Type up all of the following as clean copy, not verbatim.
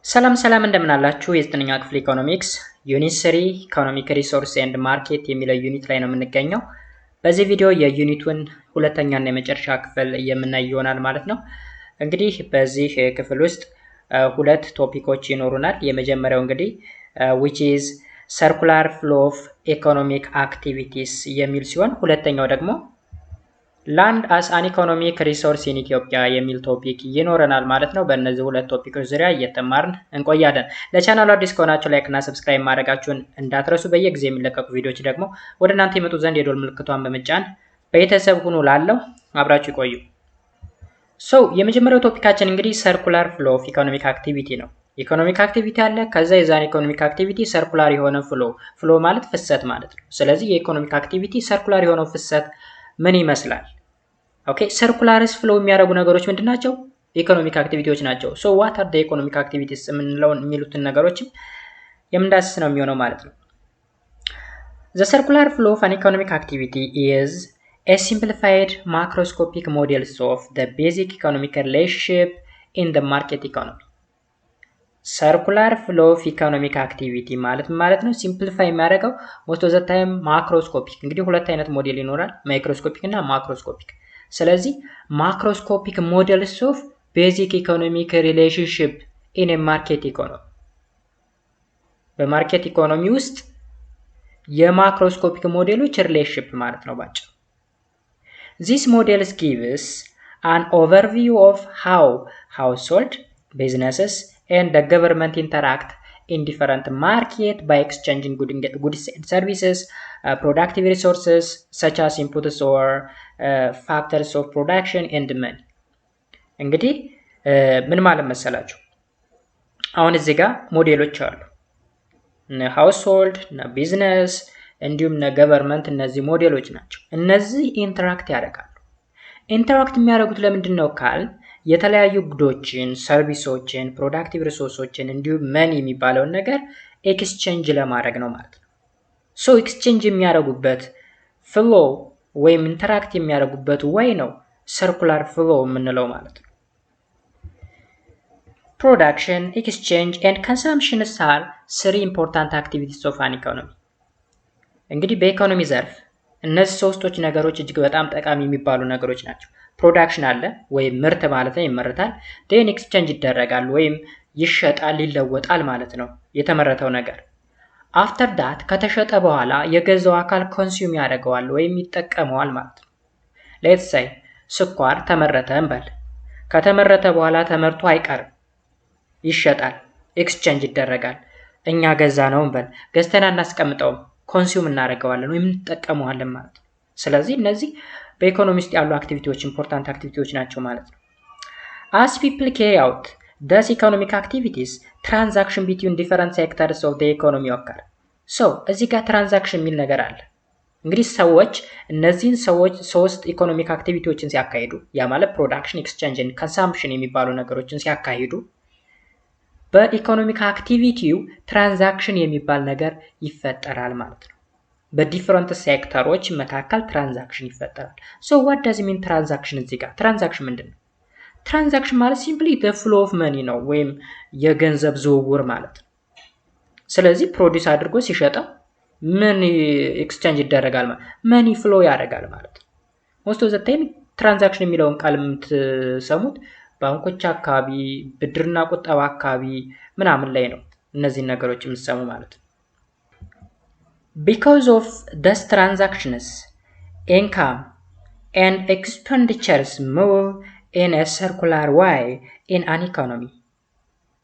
ሰላም እንደምን አላችሁ የዘጠነኛ ክፍል ኢኮኖሚክስ ዩኒት 3 ኢኮኖሚክ ሪሶርስ ኤንድ ማርኬት የሚለው ዩኒት ላይ ነው የምንገኘው። በዚህ ቪዲዮ የዩኒቱን ሁለተኛና የመጨረሻ ክፍል የምናይ ይሆናል ማለት ነው። እንግዲህ በዚህ ክፍል ውስጥ ሁለት ቶፒኮች ይኖሩናል። የመጀመሪያው እንግዲህ which is circular flow of economic activities የሚል ሲሆን ሁለተኛው ደግሞ land as an economic resource in Ethiopia የሚል ቶፒክ ይኖረናል ማለት ነው። በእነዚህ ሁለት ቶፒኮች ዙሪያ እየተማርን እንቆያለን። ለቻናሉ አዲስ ከሆናችሁ ላይክ እና ሰብስክራይብ ማድረጋችሁን እንዳትረሱ። በየጊዜው የሚለቀቁ ቪዲዮዎች ደግሞ ወደ እናንተ ይመጡ ዘንድ የደወል ምልክቷን በመጫን ቤተሰብ ሁኑ። ላለው አብራችሁ ይቆዩ። የመጀመሪያው ቶፒካችን እንግዲህ circular flow of economic activity ነው። ኢኮኖሚክ አክቲቪቲ አለ። ከዛ የዛን ኢኮኖሚክ አክቲቪቲ ሰርኩላር የሆነ ፍሎ ማለት ፍሰት ማለት ነው። ስለዚህ የኢኮኖሚክ አክቲቪቲ ሰርኩላር የሆነው ፍሰት ምን ይመስላል? ኦኬ ሰርኩላርስ ፍሎ የሚያደርጉ ነገሮች ምንድናቸው? ኢኮኖሚክ አክቲቪቲዎች ናቸው። ሶ ዋት አር ዘ ኢኮኖሚክ አክቲቪቲስ የሚሉትን ነገሮችም የምንዳስስ ነው የሚሆነው ማለት ነው። ዘ ሰርኩላር ፍሎ ኦፍ አን ኢኮኖሚክ አክቲቪቲ ኢዝ a simplified macroscopic models of the basic economic relationship in the market economy. ሰርኩላር ፍሎ ኦፍ ኢኮኖሚክ አክቲቪቲ ማለት ነው። ሲምፕሊፋይ የሚያደርገው ሞስት ኦፍ ዘ ታይም ማክሮስኮፒክ። እንግዲህ ሁለት አይነት ሞዴል ይኖራል፣ ማይክሮስኮፒክ እና ማክሮስኮፒክ። ስለዚህ ማክሮስኮፒክ ሞዴልስ ኦፍ ቤዚክ ኢኮኖሚክ ሪሌሽንሺፕ ኢን ማርኬት ኢኮኖሚ፣ በማርኬት ኢኮኖሚ ውስጥ የማክሮስኮፒክ ሞዴሎች ሪሌሽንሺፕ ማለት ነው ባጭሩ። These models gives an overview of how household, businesses and the government interact in different market by exchanging goods and services, productive resources such as inputs or factors of production and money. እንግዲህ ምን ማለት መሰላችሁ? አሁን እዚህ ጋር ሞዴሎች አሉ። ሃውስሆልድ እና ቢዝነስ እንዲሁም ገቨርንመንት፣ እነዚህ ሞዴሎች ናቸው። እነዚህ ኢንተራክት ያደርጋሉ። ኢንተራክት የሚያደርጉት ለምንድን ነው ካል የተለያዩ ጉዶችን፣ ሰርቪሶችን፣ ፕሮዳክቲቭ ሪሶርሶችን እንዲሁም መኒ የሚባለውን ነገር ኤክስቼንጅ ለማድረግ ነው ማለት ነው። ሶ ኤክስቼንጅ የሚያደርጉበት ፍሎ ወይም ኢንተራክት የሚያደርጉበት ወይ ነው ሰርኩላር ፍሎ የምንለው ማለት ነው። ፕሮዳክሽን፣ ኤክስቼንጅ ኤንድ ኮንሰምፕሽን አር ስሪ ኢምፖርታንት አክቲቪቲስ ኦፍ አን ኢኮኖሚ። እንግዲህ በኢኮኖሚ ዘርፍ እነዚህ ሶስቶች ነገሮች እጅግ በጣም ጠቃሚ የሚባሉ ነገሮች ናቸው። ፕሮዳክሽን አለ ወይም ምርት ማለት ነው፣ ይመረታል። ዴን ኤክስቼንጅ ይደረጋል ወይም ይሸጣል፣ ይለወጣል ማለት ነው የተመረተው ነገር። አፍተር ዳት ከተሸጠ በኋላ የገዛው አካል ኮንሱም ያደርገዋል ወይም ይጠቀመዋል ማለት ነው። ሌትስ ሴይ ስኳር ተመረተ እንበል። ከተመረተ በኋላ ተመርቶ አይቀርም፣ ይሸጣል፣ ኤክስቼንጅ ይደረጋል። እኛ ገዛ ነው እንበል፣ ገዝተን አናስቀምጠውም፣ ኮንሱም እናደርገዋለን ወይም እንጠቀመዋለን ማለት ነው። ስለዚህ እነዚህ በኢኮኖሚ ውስጥ ያሉ አክቲቪቲዎች ኢምፖርታንት አክቲቪቲዎች ናቸው ማለት ነው። as people carry out these economic activities, transaction between different sectors of the economy occur. so እዚህ ጋር ትራንዛክሽን የሚል ነገር አለ። እንግዲህ ሰዎች እነዚህን ሶስት ኢኮኖሚክ አክቲቪቲዎችን ሲያካሂዱ፣ ያ ማለት ፕሮዳክሽን፣ ኤክስቼንጅ እና ኮንሰምፕሽን የሚባሉ ነገሮችን ሲያካሂዱ በኢኮኖሚክ አክቲቪቲው ትራንዛክሽን የሚባል ነገር ይፈጠራል ማለት ነው። በዲፈረንት ሴክተሮች መካከል ትራንዛክሽን ይፈጠራል። ሶ ዋት ዳዝ ሚን ትራንዛክሽን? እዚህ ጋር ትራንዛክሽን ምንድን ነው? ትራንዛክሽን ማለት ሲምፕሊ ዘ ፍሎ ኦፍ መኒ ነው ወይም የገንዘብ ዝውውር ማለት ነው። ስለዚህ ፕሮዲውስ አድርጎ ሲሸጠው ምን ኤክስቼንጅ ይደረጋል ማለት መኒ ፍሎ ያደርጋል ማለት ነው። ሞስት ኦፍ ዘ ታይም ትራንዛክሽን የሚለውን ቃል የምትሰሙት ባንኮች አካባቢ፣ ብድርና ቁጠባ አካባቢ ምናምን ላይ ነው እነዚህን ነገሮች የምትሰሙ ማለት ነው። Because of these transactions, income and expenditures move in a circular way in an economy.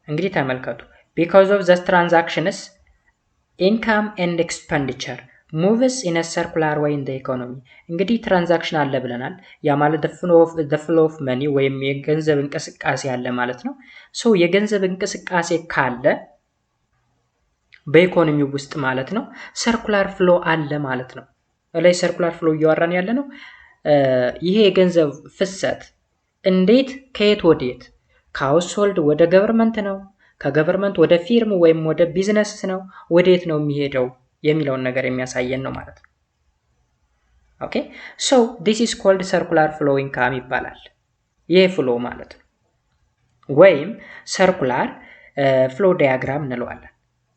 እንግዲህ ተመልከቱ። Because of these transactions, income and expenditure moves in a circular way in the economy. እንግዲህ ትራንዛክሽን አለ ብለናል። ያ ማለት the flow of money ወይም የገንዘብ እንቅስቃሴ አለ ማለት ነው። ሶ የገንዘብ እንቅስቃሴ ካለ በኢኮኖሚው ውስጥ ማለት ነው ሰርኩላር ፍሎ አለ ማለት ነው። ላይ ሰርኩላር ፍሎ እያወራን ያለ ነው። ይሄ የገንዘብ ፍሰት እንዴት ከየት ወዴት? ከሃውስሆልድ ወደ ገቨርንመንት ነው? ከገቨርንመንት ወደ ፊርም ወይም ወደ ቢዝነስ ነው? ወዴት ነው የሚሄደው የሚለውን ነገር የሚያሳየን ነው ማለት ነው። ኦኬ ሶ this is called circular flow income ይባላል። ይሄ ፍሎ ማለት ነው። ወይም ሰርኩላር ፍሎ ዳያግራም እንለዋለን።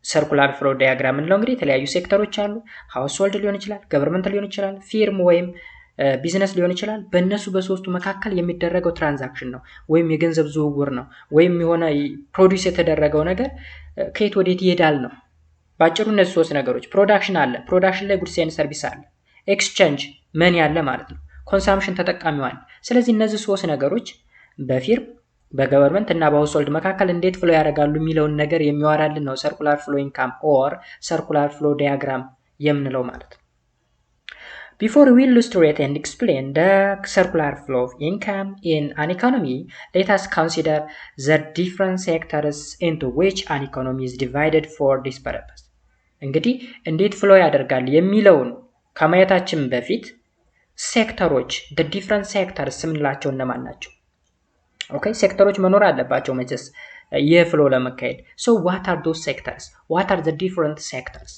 ሰርኩላር ፍሎ ዳያግራም እንለው እንግዲህ የተለያዩ ሴክተሮች አሉ። ሃውስሆልድ ሊሆን ይችላል፣ ገቨርንመንት ሊሆን ይችላል፣ ፊርም ወይም ቢዝነስ ሊሆን ይችላል። በእነሱ በሶስቱ መካከል የሚደረገው ትራንዛክሽን ነው ወይም የገንዘብ ዝውውር ነው ወይም የሆነ ፕሮዲውስ የተደረገው ነገር ከየት ወዴት ይሄዳል ነው። ባጭሩ እነዚህ ሶስት ነገሮች ፕሮዳክሽን አለ፣ ፕሮዳክሽን ላይ ጉድስ ኤንድ ሰርቪስ አለ፣ ኤክስቼንጅ መኒ አለ ማለት ነው፣ ኮንሳምፕሽን ተጠቃሚው አለ። ስለዚህ እነዚህ ሶስት ነገሮች በፊርም በገቨርንመንት እና በሃውስሆልድ መካከል እንዴት ፍሎ ያደርጋሉ የሚለውን ነገር የሚያወራልን ነው ሰርኩላር ፍሎ ኢንካም ኦር ሰርኩላር ፍሎ ዳያግራም የምንለው ማለት ነው። Before we illustrate and explain the circular flow of income in an economy, let us consider the different sectors into which an economy is divided for this purpose. እንግዲህ እንዴት ፍሎ ያደርጋል የሚለውን ከማየታችን በፊት ሴክተሮች the different sectors የምንላቸው እነማን ናቸው? ኦኬ ሴክተሮች መኖር አለባቸው መቼስ የፍሎ ለመካሄድ። so what are those sectors? what are the different sectors?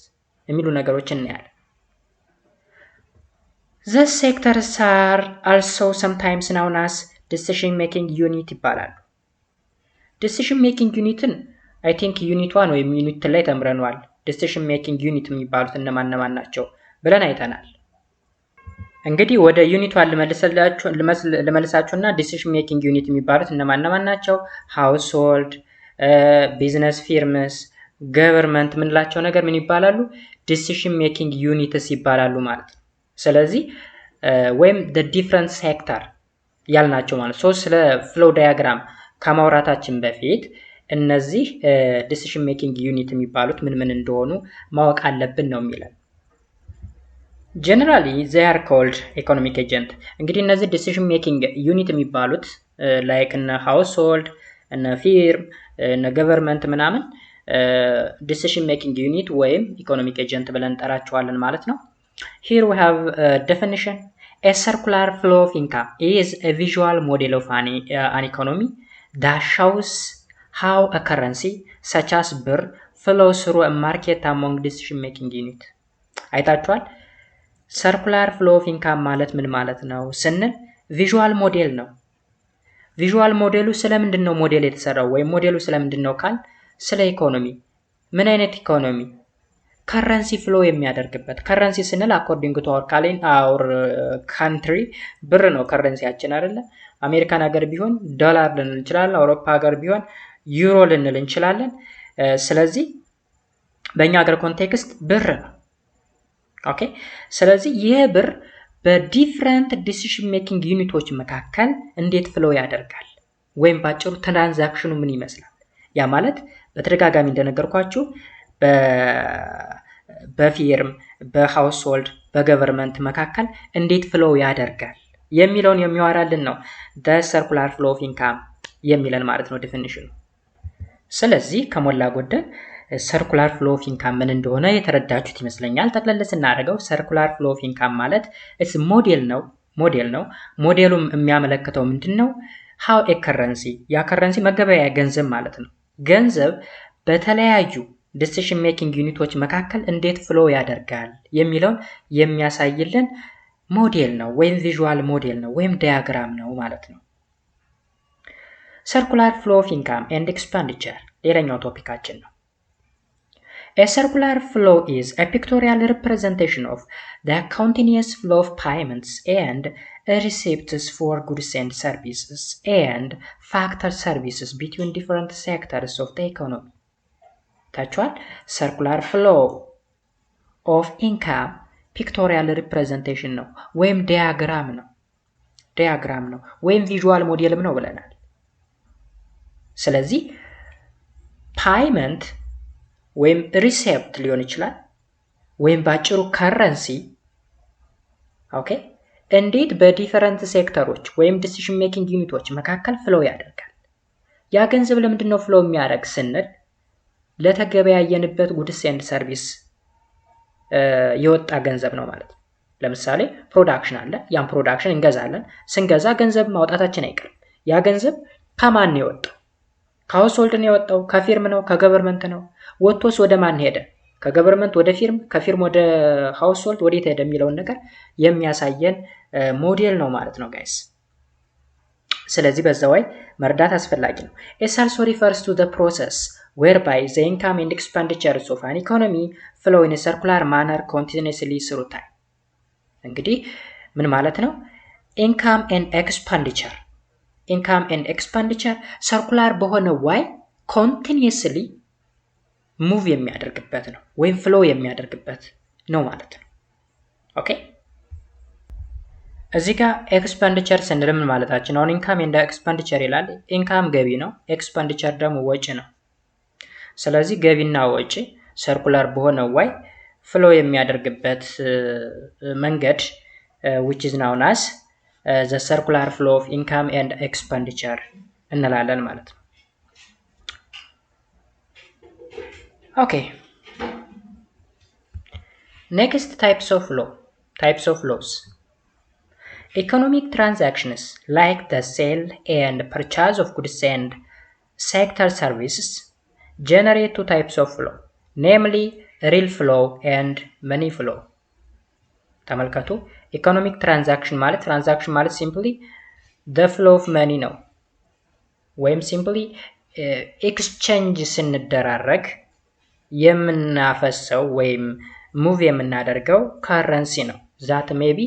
የሚሉ ነገሮችን እናያለን። The sectors are also sometimes known as decision making unit ይባላሉ። decision making unitን I think unit 1 ወይም unit ላይ ተምረናል። decision making unit የሚባሉት እነማን ናቸው ብለን አይተናል። እንግዲህ ወደ ዩኒት 1 ልመልሳችሁና decision making unit የሚባሉት እነማን ናቸው? household፣ business firms፣ government ምንላቸው ነገር ምን ይባላሉ? decision making units ይባላሉ ማለት ነው። ስለዚህ ወይም the different sector ያልናቸው ማለት ነው። ስለ flow diagram ከማውራታችን በፊት እነዚህ decision making unit የሚባሉት ምን እንደሆኑ ማወቅ አለብን ነው የሚለን። generally they are called economic agent። እንግዲህ እነዚህ decision making unit የሚባሉት like እነ household እነ firm እነ government ምናምን decision making unit ወይም economic agent ብለን እንጠራቸዋለን ማለት ነው። Here we have a definition. A circular flow of income is a visual model of an economy that shows how a currency such as birr flows through a market among decision making unit. አይታችኋል? circular flow of income ማለት ምን ማለት ነው ስንል ቪዥዋል ሞዴል ነው። ቪዥዋል ሞዴሉ ስለምንድን ነው ሞዴል የተሰራው ወይም ሞዴሉ ስለምንድን ነው ካል ስለ ኢኮኖሚ ምን አይነት ኢኮኖሚ ከረንሲ ፍሎ የሚያደርግበት ከረንሲ ስንል according to our country ብር ነው ከረንሲያችን አይደለ? አሜሪካን ሀገር ቢሆን ዶላር ልንል እንችላለን፣ አውሮፓ ሀገር ቢሆን ዩሮ ልንል እንችላለን። ስለዚህ በእኛ ሀገር ኮንቴክስት ብር ነው። ኦኬ ስለዚህ ይህ ብር በዲፍረንት ዲሲዥን ሜኪንግ ዩኒቶች መካከል እንዴት ፍሎ ያደርጋል ወይም ባጭሩ ትራንዛክሽኑ ምን ይመስላል? ያ ማለት በተደጋጋሚ እንደነገርኳችሁ በፊርም በሃውስሆልድ በገቨርንመንት መካከል እንዴት ፍሎ ያደርጋል የሚለውን የሚያወራልን ነው the circular flow of income የሚለን ማለት ነው ዲፊኒሽኑ። ስለዚህ ከሞላ ጎደል circular flow of income ምን እንደሆነ የተረዳችሁት ይመስለኛል። ጠቅለል ስናደርገው circular flow of income ማለት it's ሞዴል ነው። ሞዴሉም የሚያመለክተው ምንድነው? how a currency ያ ከረንሲ መገበያያ ገንዘብ ማለት ነው። ገንዘብ በተለያዩ decision making ዩኒቶች መካከል እንዴት ፍሎ ያደርጋል የሚለውን የሚያሳይልን ሞዴል ነው ወይም ቪዥዋል ሞዴል ነው ወይም ዳያግራም ነው ማለት ነው። circular flow of income and expenditure ሌላኛው ቶፒካችን ነው። A circular flow is a pictorial representation of the continuous flow of payments and receipts for goods and services and factor services between different sectors of the economy. ታችኋል? circular flow of income pictorial representation ነው ወይም ዲያግራም ነው ወይም ቪዥዋል ሞዴልም ነው ብለናል። ስለዚህ ፓይመንት ወይም ሪሴፕት ሊሆን ይችላል ወይም ባጭሩ ከረንሲ ኦኬ እንዴት በዲፈረንት ሴክተሮች ወይም ዲሲዥን ሜኪንግ ዩኒቶች መካከል ፍሎ ያደርጋል? ያ ገንዘብ ለምንድነው ፍሎ የሚያደርግ ስንል ለተገበያየንበት ጉድስ ኤንድ ሰርቪስ የወጣ ገንዘብ ነው ማለት ነው። ለምሳሌ ፕሮዳክሽን አለ፣ ያን ፕሮዳክሽን እንገዛለን። ስንገዛ ገንዘብ ማውጣታችን አይቀርም። ያ ገንዘብ ከማን ነው የወጣው? ከሃውስሆልድ ነው የወጣው? ከፊርም ነው? ከገቨርንመንት ነው? ወጥቶስ ወደ ማን ሄደ? ከገቨርንመንት ወደ ፊርም፣ ከፊርም ወደ ሃውስሆልድ ወዴት ሄደ የሚለውን ነገር የሚያሳየን ሞዴል ነው ማለት ነው ጋይስ። ስለዚህ በዛው ላይ መርዳት አስፈላጊ ነው። It also refers to the process whereby the income and expenditures of an economy flow in a circular manner continuously through time። እንግዲህ ምን ማለት ነው? ኢንካም ኤንድ ኤክስፐንዲቸር ሰርኩላር በሆነ ዋይ ኮንቲኒየስሊ ሙቭ የሚያደርግበት ነው ወይም ፍሎ የሚያደርግበት ነው ማለት ነው። ኦኬ እዚህ ጋር ኤክስፐንዲቸር ስንል ምን ማለታችን? አሁን ኢንካም ኤንድ ኤክስፐንዲቸር ይላል። ኢንካም ገቢ ነው፣ ኤክስፐንዲቸር ደግሞ ወጪ ነው። ስለዚህ ገቢና ወጪ ሰርኩላር በሆነ ዋይ ፍሎ የሚያደርግበት መንገድ which is known as the circular flow of income and expenditure እንላለን ማለት ነው። ኦኬ next types of laws. Economic transactions like the sale and purchase of goods and sector services generate two types of flow, namely real flow and money flow. ተመልከቱ ኢኮኖሚክ ትራንዛክሽን ማለት ሲምፕሊ the flow of money ነው ወይም ሲምፕሊ ኤክስቼንጅ ስንደራረግ የምናፈሰው ወይም ሙቭ የምናደርገው ካረንሲ ነው። ዛት ሜቢ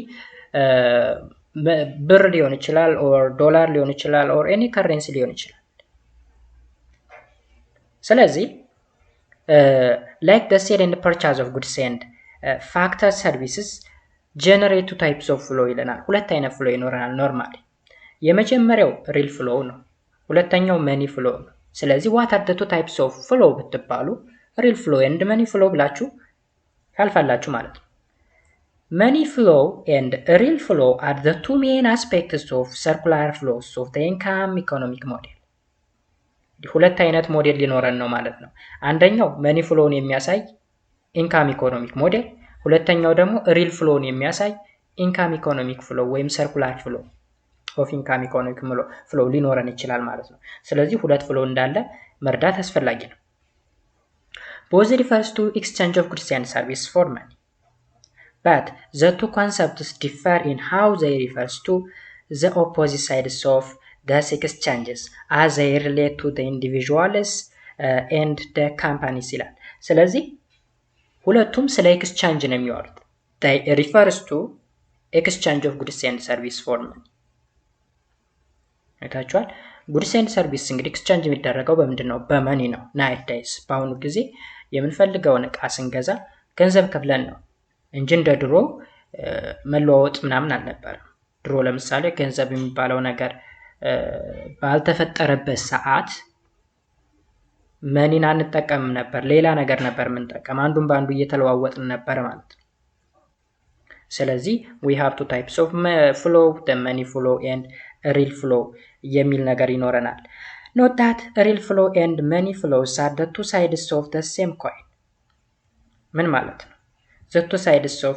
ብር ሊሆን ይችላል ኦር ዶላር ሊሆን ይችላል ኦር ኤኒ ካረንሲ ሊሆን ይችላል። ስለዚህ like the sale and purchase of goods and factor services generate two types of flow ይለናል። ሁለት አይነት ፍሎ ይኖረናል ኖርማሊ። የመጀመሪያው ሪል ፍሎ ነው፣ ሁለተኛው መኒ ፍሎ ነው። ስለዚህ what are the two types of flow ብትባሉ ሪል ፍሎ and መኒ ፍሎ ብላችሁ ታልፋላችሁ ማለት ነው። Money flow and real flow are the two main aspects of circular flows of the income economic model. ሁለት አይነት ሞዴል ሊኖረን ነው ማለት ነው። አንደኛው መኒ ፍሎውን የሚያሳይ ኢንካም ኢኮኖሚክ ሞዴል፣ ሁለተኛው ደግሞ ሪል ፍሎውን የሚያሳይ ኢንካም ኢኮኖሚክ ፍሎ ወይም ሰርኩላር ፍሎ ኦፍ ኢንካም ኢኮኖሚክ ፍሎ ሊኖረን ይችላል ማለት ነው። ስለዚህ ሁለት ፍሎ እንዳለ መርዳት አስፈላጊ ነው። Both refers to exchange of goods and services for money. But the two concepts differ in how they refers to the opposite sides of these exchanges as they relate to the individuals and the companies ይላል። ስለዚህ ሁለቱም ስለ ኤክስቼንጅ ነው የሚያወሩት። they refers to exchange of goods and services for money። አይታችኋል። ጉድስ ኤንድ ሰርቪስ እንግዲህ ኤክስቼንጅ የሚደረገው በምንድን ነው? በመኒ ነው። ናይት ዳይስ በአሁኑ ጊዜ የምንፈልገውን እቃ ስንገዛ ገንዘብ ከፍለን ነው እንጂ እንደ ድሮ መለዋወጥ ምናምን አልነበረም። ድሮ ለምሳሌ ገንዘብ የሚባለው ነገር ባልተፈጠረበት ሰዓት መኒን አንጠቀምም ነበር፣ ሌላ ነገር ነበር የምንጠቀም፣ አንዱን በአንዱ እየተለዋወጥን ነበር ማለት ነው። ስለዚህ we have two types of flow, the money flow and real flow የሚል ነገር ይኖረናል። Note that real flow and money flows are the two sides of the same coin. ምን ማለት ነው? the two sides of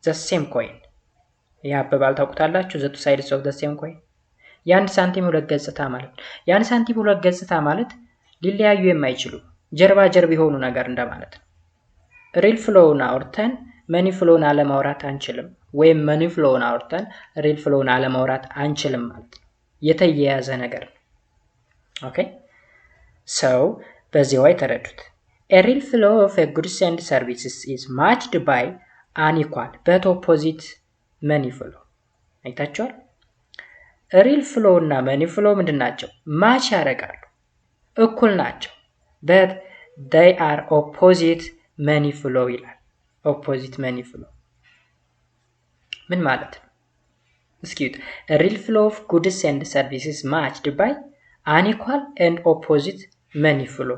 the same coin ይህ አባባል ታውቁታላችሁ? the two sides of the same coin የአንድ ሳንቲም ሁለት ገጽታ ማለት ነው። የአንድ ሳንቲም ሁለት ገጽታ ማለት ሊለያዩ የማይችሉ ጀርባ ጀርብ የሆኑ ነገር እንደማለት ነው። ሪል ፍሎውን አውርተን መኒ ፍሎውን አለማውራት አንችልም፣ ወይም መኒ ፍሎውን አውርተን ሪል ፍሎውን አለማውራት አንችልም ማለት ነው። የተያያዘ ነገር ነው። ኦኬ ሰው በዚህ way ተረዱት። A real flow of goods and services is matched by unequal but opposite money flow። አይታችኋል? ሪል ፍሎ እና መኒ ፍሎ ምንድን ናቸው? ማች ያደርጋሉ፣ እኩል ናቸው። but they are opposite money flow ይላል። opposite money flow ምን ማለት ነው? እስኪዩት። real flow of goods and services matched by unequal and opposite money flow።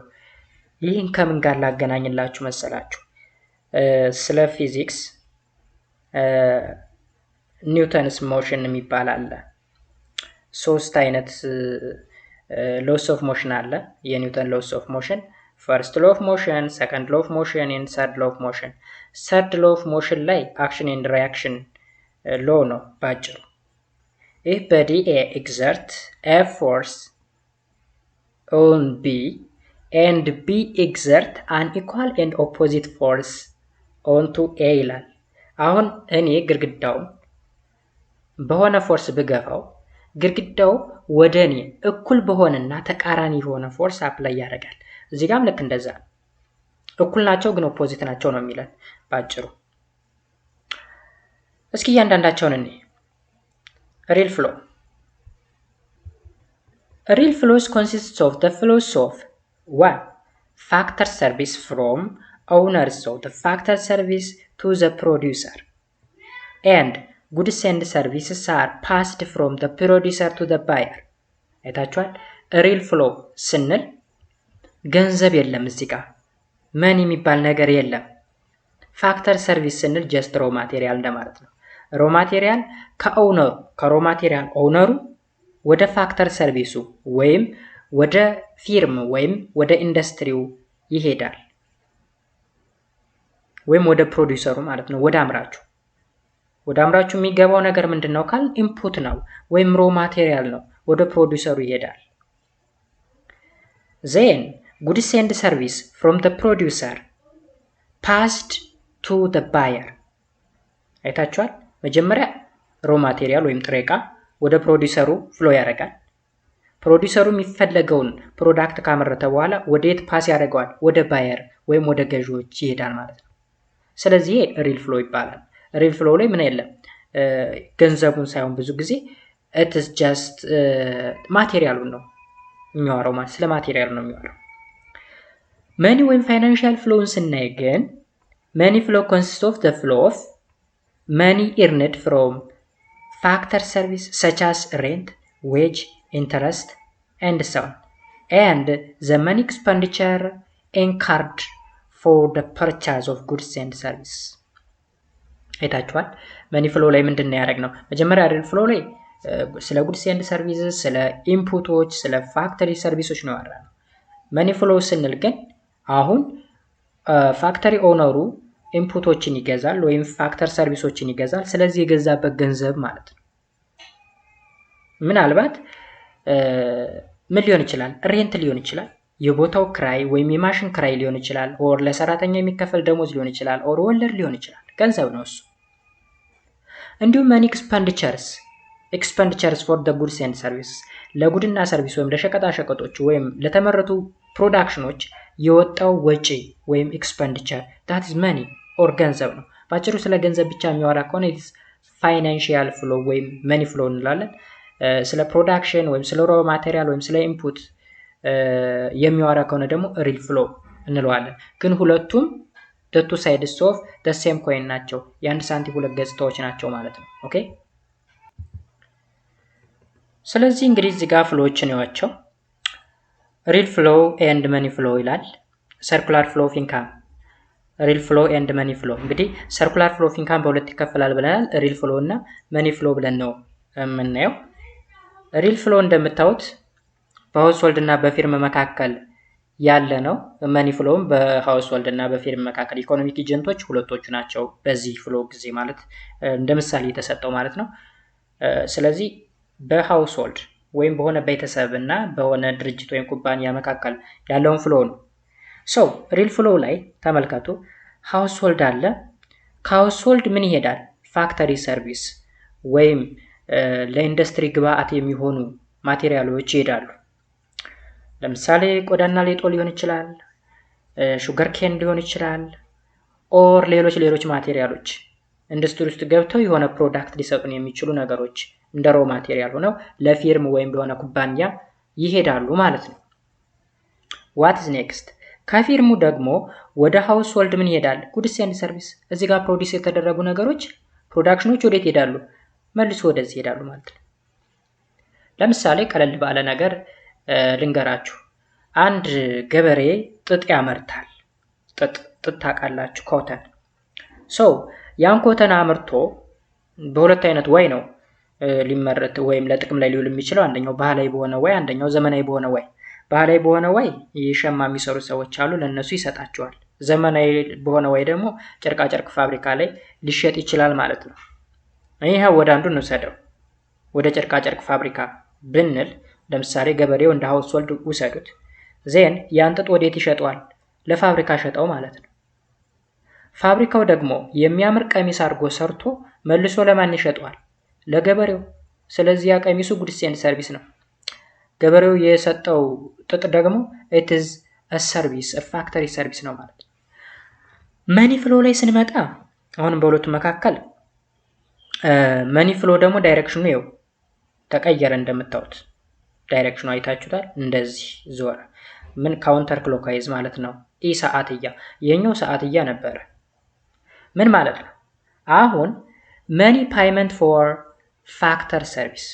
ይህን ከምን ጋር ላገናኝላችሁ መሰላችሁ? ስለ ፊዚክስ ኒውተንስ ሞሽን የሚባል አለ። ሶስት አይነት ሎስ ኦፍ ሞሽን አለ። የኒውተን ሎስ ኦፍ ሞሽን ፈርስት ሎ ኦፍ ሞሽን፣ ሰከንድ ሎ ኦፍ ሞሽን ኤንድ ሰርድ ሎ ኦፍ ሞሽን። ሰርድ ሎ ኦፍ ሞሽን ላይ አክሽን ኤንድ ሪአክሽን ሎ ነው ባጭሩ። if body A exert a force on B and B exert an equal and opposite force onto A ይላል። አሁን እኔ ግድግዳው በሆነ ፎርስ ብገፋው ግድግዳው ወደ እኔ እኩል በሆነና ተቃራኒ የሆነ ፎርስ አፕላይ ያደርጋል። እዚህ ጋርም ልክ እንደዛ እኩል ናቸው ግን ኦፖዚት ናቸው ነው የሚለን ባጭሩ። እስኪ እያንዳንዳቸውን እንይ። real flow. A real flows consists of the flows of 1. Factor service from owners of the factor service to the producer, and goods and services are passed from the producer to the buyer. አይታችኋል? real flow ስንል ገንዘብ የለም እዚህ ጋር መኒ የሚባል ነገር የለም። ፋክተር ሰርቪስ ስንል ጀስት ሮ ማቴሪያል እንደማለት ነው። ሮ ማቴሪያል ከሮ ማቴሪያል ኦውነሩ ወደ ፋክተር ሰርቪሱ ወይም ወደ ፊርም ወይም ወደ ኢንዱስትሪው ይሄዳል፣ ወይም ወደ ፕሮዲዩሰሩ ማለት ነው፣ ወደ አምራቹ የሚገባው ነገር ምንድነው ካል ኢንፑት ነው ወይም ሮ ማቴሪያል ነው፣ ወደ ፕሮዲዩሰሩ ይሄዳል። then goods and service from the producer passed to the buyer. አይታችኋል? መጀመሪያ ሮ ማቴሪያል ወይም ጥሬ ዕቃ ወደ ፕሮዲዩሰሩ ፍሎ ያደርጋል። ፕሮዲዩሰሩ የሚፈለገውን ፕሮዳክት ካመረተ በኋላ ወዴት ፓስ ያደርገዋል? ወደ ባየር ወይም ወደ ገዢዎች ይሄዳል ማለት ነው። ስለዚህ ሪል ፍሎ ይባላል። ሪል ፍሎ ላይ ምን የለም ገንዘቡን ሳይሆን ብዙ ጊዜ it is just ማቴሪያሉን ነው የሚያወራው ማለት ስለ ማቴሪያል ነው የሚያወራው። መኒ ወይም ፋይናንሻል ፍሎውን ስናይ ግን መኒ ፍሎ consists of the flow of money earned from factor service such as rent, wage, interest, and so on, and the money expenditure incurred for the purchase of goods and service. አይታችኋል? መኒ ፍሎ ላይ ምንድን ነው ያደረግነው? መጀመሪያ ሪል ፍሎ ላይ ስለ ጉድስ ኤንድ ሰርቪስስ፣ ስለ ኢንፑቶች፣ ስለ ፋክተሪ ሰርቪሶች ነው ያወራነው። መኒ ፍሎ ስንል ግን አሁን ፋክተሪ ኦነሩ ኢንፑቶችን ይገዛል ወይም ፋክተር ሰርቪሶችን ይገዛል። ስለዚህ የገዛበት ገንዘብ ማለት ነው። ምናልባት ምን ሊሆን ይችላል? ሬንት ሊሆን ይችላል፣ የቦታው ክራይ ወይም የማሽን ክራይ ሊሆን ይችላል፣ ኦር ለሰራተኛ የሚከፈል ደሞዝ ሊሆን ይችላል፣ ኦር ወለድ ሊሆን ይችላል። ገንዘብ ነው እሱ። እንዲሁም መኒ ኤክስፐንዲቸርስ ፎር the goods and services ለጉድና ሰርቪስ ወይም ለሸቀጣ ሸቀጦች ወይም ለተመረቱ ፕሮዳክሽኖች የወጣው ወጪ ወይም ኤክስፐንዲቸር that is money or ገንዘብ ነው። ባጭሩ ስለ ገንዘብ ብቻ የሚያወራ ከሆነ ፋይናንሺያል ፍሎ ወይም መኒ ፍሎ እንላለን። ስለ ፕሮዳክሽን ወይም ስለ ሮ ማቴሪያል ወይም ስለ ኢንፑት የሚያወራ ከሆነ ደግሞ ሪል ፍሎ እንለዋለን። ግን ሁለቱም the two sides of the same coin ናቸው። የአንድ ሳንቲም ሁለት ገጽታዎች ናቸው ማለት ነው። ኦኬ። ስለዚህ እንግዲህ እዚህ ጋር ፍሎዎችን ያዋቸው ሪል ፍሎ ኤንድ መኒ ፍሎ ይላል። ሰርኩላር ፍሎ ኦፍ ኢንካም፣ ሪል ፍሎ ኤንድ መኒ ፍሎ። እንግዲህ ሰርኩላር ፍሎ ኦፍ ኢንካም በሁለት ይከፈላል ብለናል። ሪል ፍሎ እና መኒ ፍሎ ብለን ነው የምናየው። ሪል ፍሎ እንደምታዩት በሃውስሆልድ እና በፊርም መካከል ያለ ነው። መኒ ፍሎውም በሃውስሆልድ እና በፊርም መካከል ኢኮኖሚክ ኤጀንቶች ሁለቶቹ ናቸው በዚህ ፍሎ ጊዜ ማለት እንደ ምሳሌ የተሰጠው ማለት ነው። ስለዚህ በሃውስሆልድ ወይም በሆነ ቤተሰብ እና በሆነ ድርጅት ወይም ኩባንያ መካከል ያለውን ፍሎ ነው። ሶ ሪል ፍሎ ላይ ተመልከቱ። ሃውስሆልድ አለ። ከሃውስሆልድ ምን ይሄዳል? ፋክተሪ ሰርቪስ ወይም ለኢንዱስትሪ ግብአት የሚሆኑ ማቴሪያሎች ይሄዳሉ። ለምሳሌ ቆዳና ሌጦ ሊሆን ይችላል፣ ሹገር ኬን ሊሆን ይችላል፣ ኦር ሌሎች ማቴሪያሎች ኢንዱስትሪ ውስጥ ገብተው የሆነ ፕሮዳክት ሊሰጡን የሚችሉ ነገሮች እንደ ሮ ማቴሪያል ሆነው ለፊርም ወይም ለሆነ ኩባንያ ይሄዳሉ ማለት ነው። ዋት ኢዝ ኔክስት? ከፊርሙ ደግሞ ወደ ሃውስሆልድ ምን ይሄዳል? ጉድስ ኤንድ ሰርቪስ። እዚህ ጋር ፕሮዲዩስ የተደረጉ ነገሮች ፕሮዳክሽኖች ወዴት ይሄዳሉ? መልሶ ወደዚህ ይሄዳሉ ማለት ነው። ለምሳሌ ቀለል ባለ ነገር ልንገራችሁ። አንድ ገበሬ ጥጥ ያመርታል። ጥጥ ታውቃላችሁ፣ ኮተን። ያን ኮተን አምርቶ በሁለት አይነት ወይ ነው ሊመረት ወይም ለጥቅም ላይ ሊውል የሚችለው። አንደኛው ባህላዊ በሆነ ወይ፣ አንደኛው ዘመናዊ በሆነ ወይ። ባህላዊ በሆነ ወይ የሸማ የሚሰሩ ሰዎች አሉ፣ ለነሱ ይሰጣቸዋል። ዘመናዊ በሆነ ወይ ደግሞ ጨርቃጨርቅ ፋብሪካ ላይ ሊሸጥ ይችላል ማለት ነው። ይሄ ወደ አንዱ እንውሰደው። ወደ ጨርቃጨርቅ ፋብሪካ ብንል ለምሳሌ ገበሬው እንደ ሃውስሆልድ ውሰዱት። ዜን ያን ጥጥ ወዴት ይሸጠዋል? ለፋብሪካ ሸጠው ማለት ነው። ፋብሪካው ደግሞ የሚያምር ቀሚስ አድርጎ ሰርቶ መልሶ ለማን ይሸጠዋል? ለገበሬው። ስለዚህ ያ ቀሚሱ ጉድስ ኤንድ ሰርቪስ ነው። ገበሬው የሰጠው ጥጥ ደግሞ it is ሰርቪስ ፋክተሪ ሰርቪስ ነው ማለት ነው። መኒ ፍሎ ላይ ስንመጣ አሁንም በሁለቱ መካከል መኒ ፍሎ ደግሞ ዳይሬክሽኑ ይኸው ተቀየረ። እንደምታዩት ዳይሬክሽኑ አይታችሁታል። እንደዚህ ዞረ። ምን ካውንተር ክሎክዋይዝ ማለት ነው። ኢ ሰዓትያ የኛው ሰዓትያ ነበረ። ምን ማለት ነው? አሁን መኒ ፓይመንት ፎር ፋክተር ሰርቪስ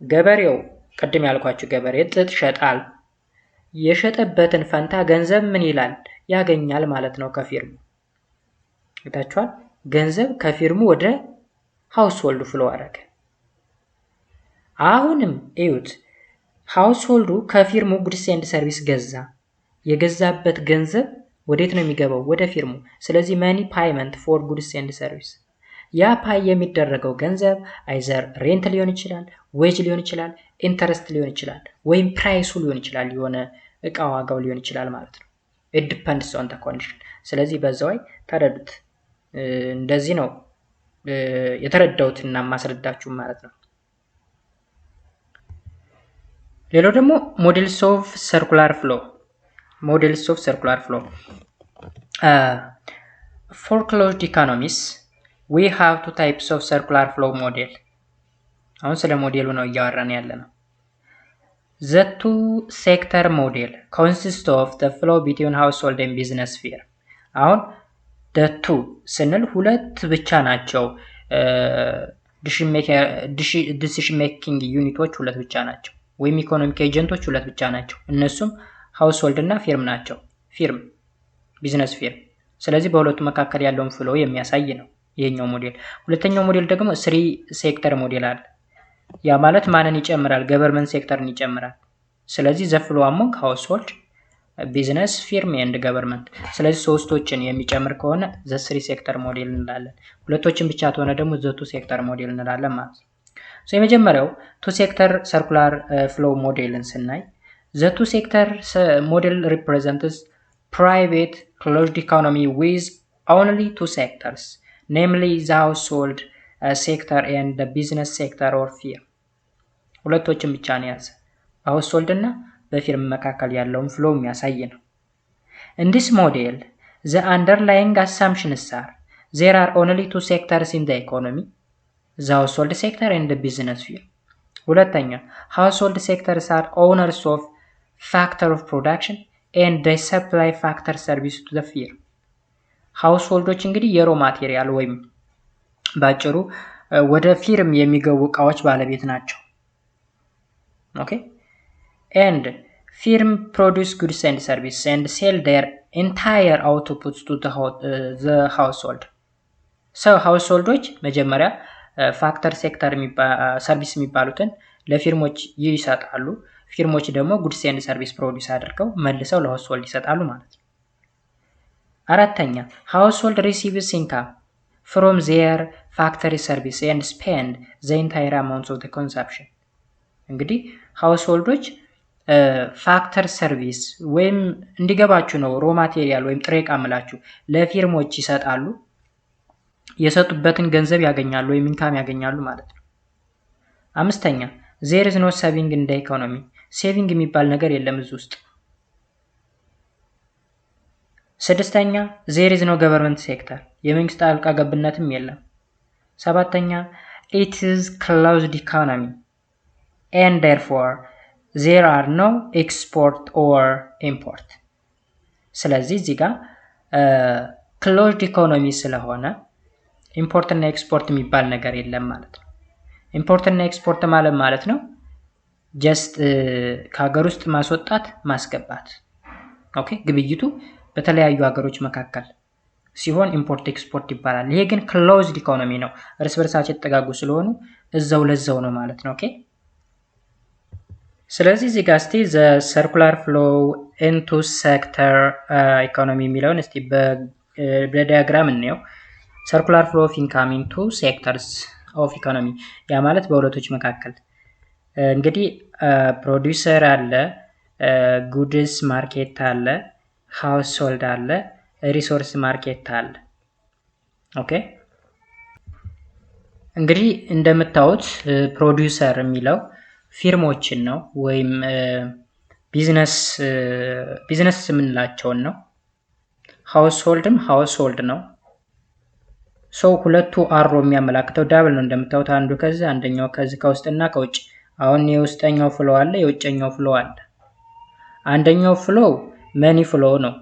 ገበሬው ቅድም ያልኳችሁ ገበሬ ጥጥ ሸጣል። የሸጠበትን ፈንታ ገንዘብ ምን ይላል ያገኛል ማለት ነው ከፊርሙ። አይታችኋል። ገንዘብ ከፊርሙ ወደ ሃውስሆልዱ ፍሎ አደረገ። አሁንም እዩት። ሃውስሆልዱ ከፊርሙ ጉድስ ኤንድ ሰርቪስ ገዛ። የገዛበት ገንዘብ ወዴት ነው የሚገባው? ወደ ፊርሙ። ስለዚህ መኒ ፓይመንት ፎር ጉድስ ኤንድ ሰርቪስ ያ ፓይ የሚደረገው ገንዘብ አይዘር ሬንት ሊሆን ይችላል፣ ዌጅ ሊሆን ይችላል፣ ኢንተረስት ሊሆን ይችላል፣ ወይም ፕራይሱ ሊሆን ይችላል፣ የሆነ እቃ ዋጋው ሊሆን ይችላል ማለት ነው። it depends on the condition። ስለዚህ በዛው ተረዱት። እንደዚህ ነው የተረዳሁትና ማስረዳችሁ ማለት ነው። ሌላው ደግሞ ሞዴልስ ኦፍ ሰርኩላር ፍሎ for closed economies we have two types of circular flow model። አሁን ስለ ሞዴሉ ነው እያወራን ያለ ነው። the two sector model consists of the flow between household and business sphere። አሁን the two ስንል ሁለት ብቻ ናቸው። ዲሲሽን ሜኪንግ ዩኒቶች ሁለት ብቻ ናቸው፣ ወይም ኢኮኖሚክ ኤጀንቶች ሁለት ብቻ ናቸው። እነሱም ሃውስሆልድ እና ፊርም ናቸው። ፊርም ቢዝነስ ፊርም። ስለዚህ በሁለቱ መካከል ያለውን ፍሎ የሚያሳይ ነው ይሄኛው ሞዴል። ሁለተኛው ሞዴል ደግሞ ስሪ ሴክተር ሞዴል አለ። ያ ማለት ማንን ይጨምራል? ገቨርንመንት ሴክተርን ይጨምራል። ስለዚህ ዘ ፍሎ አሞንግ ሃውስሆልድ ቢዝነስ ፊርም ኤንድ ገቨርንመንት። ስለዚህ ሶስቶችን የሚጨምር ከሆነ ዘ ስሪ ሴክተር ሞዴል እንላለን። ሁለቶችን ብቻ ከሆነ ደግሞ ዘ ቱ ሴክተር ሞዴል እንላለን ማለት ነው። የመጀመሪያው ቱ ሴክተር ሰርኩላር ፍሎ ሞዴልን ስናይ ዘ ቱ ሴክተር ሞዴል ሪፕሬዘንትስ private closed economy with only two sectors, namely the household sector and the business sector or firm። ሁለቶችን ብቻ ነው ያዘ፣ በሃውስሆልድ እና በፊርም መካከል ያለውን ፍሎ የሚያሳይ ነው። In this model the underlying assumptions are there are only two sectors in the economy, the household sector and the business firm። ሁለተኛ household sectors are owners of factor of production and they supply factor service to the firm። ሃውስሆልዶች እንግዲህ የሮ ማቴሪያል ወይም ባጭሩ ወደ ፊርም የሚገቡ እቃዎች ባለቤት ናቸው። ኦኬ and firm produce goods and service and sell their entire outputs to the household። ሃውስሆልዶች መጀመሪያ ፋክተር ሴክተር ሰርቪስ የሚባሉትን ለፊርሞች ይሰጣሉ። ፊርሞች ደግሞ ጉድስ ኤንድ ሰርቪስ ፕሮዲዩስ አድርገው መልሰው ለሃውስሆልድ ይሰጣሉ ማለት ነው። አራተኛ ሃውስሆልድ ሪሲቭስ ኢንካም ፍሮም ዜር ፋክተሪ ሰርቪስ ኤንድ ስፔንድ ዘ ኢንታየር አማውንት ኦፍ ዘ ኮንሰፕሽን። እንግዲህ ሃውስሆልዶች ፋክተር ሰርቪስ ወይም እንዲገባችሁ ነው ሮ ማቴሪያል ወይም ጥሬ ዕቃ ምላችሁ ለፊርሞች ይሰጣሉ። የሰጡበትን ገንዘብ ያገኛሉ ወይም ኢንካም ያገኛሉ ማለት ነው። አምስተኛ there is no saving in the economy። ሴቪንግ የሚባል ነገር የለም እዚህ ውስጥ። ስድስተኛ there is no government sector። የመንግስት ጣልቃ ገብነትም የለም። ሰባተኛ it is closed economy and therefore there are no export or import። ስለዚህ እዚህ ጋር closed economy ስለሆነ ኢምፖርት እና ኤክስፖርት የሚባል ነገር የለም ማለት ነው። ኢምፖርት እና ኤክስፖርት ማለት ነው ጀስት ከሀገር ውስጥ ማስወጣት ማስገባት። ኦኬ ግብይቱ በተለያዩ ሀገሮች መካከል ሲሆን ኢምፖርት ኤክስፖርት ይባላል። ይሄ ግን ክሎዝድ ኢኮኖሚ ነው። እርስ በርሳቸው የተጠጋጉ ስለሆኑ እዛው ለዛው ነው ማለት ነው። ኦኬ ስለዚህ እዚህ ጋር እስቲ ዘ ሰርኩላር ፍሎ ኢንቱ ሴክተር ኢኮኖሚ የሚለውን እስቲ በዲያግራም እንየው። ሰርኩላር ፍሎ ኦፍ ኢንካም ኢንቱ ሴክተርስ ኦፍ ኢኮኖሚ ያ ማለት በሁለቶች መካከል እንግዲህ ፕሮዲውሰር አለ፣ ጉድስ ማርኬት አለ፣ ሃውስሆልድ አለ፣ ሪሶርስ ማርኬት አለ። ኦኬ እንግዲህ እንደምታዩት ፕሮዲውሰር የሚለው ፊርሞችን ነው ወይም ቢዝነስ የምንላቸውን ነው። ሃውስሆልድም ሃውስሆልድ ነው። ሁለቱ አሮ የሚያመላክተው ዳብል ነው እንደምታዩት፣ አንዱ ከዚህ አንደኛው ከዚህ ከውስጥና ከውጭ። አሁን የውስጠኛው ፍሎ አለ፣ የውጭኛው ፍሎ አለ። አንደኛው ፍሎ መኒ ፍሎ ነው፣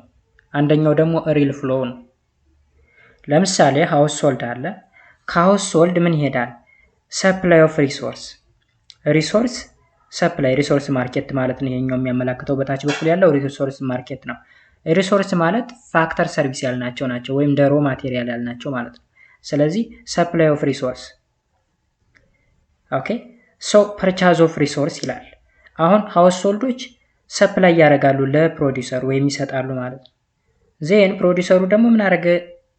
አንደኛው ደግሞ ሪል ፍሎ ነው። ለምሳሌ ሃውስሆልድ አለ። ከሃውስሆልድ ምን ይሄዳል? ሰፕላይ ኦፍ ሪሶርስ ሰፕላይ ሪሶርስ ማርኬት ማለት ነው። ይሄኛው የሚያመላክተው በታች በኩል ያለው ሪሶርስ ማርኬት ነው። ሪሶርስ ማለት ፋክተር ሰርቪስ ያልናቸው ናቸው፣ ወይም ደሮ ማቴሪያል ያልናቸው ማለት ነው። ስለዚህ ሰፕላይ ኦፍ ሪሶርስ ኦኬ። ፐርቻዝ ኦፍ ሪሶርስ ይላል። አሁን ሃውስሆልዶች ሰፕላይ ያደርጋሉ ለፕሮዲውሰር ወይም ይሰጣሉ ማለት ነው። ዜን ፕሮዲውሰሩ ደግሞ ምን አደረገ?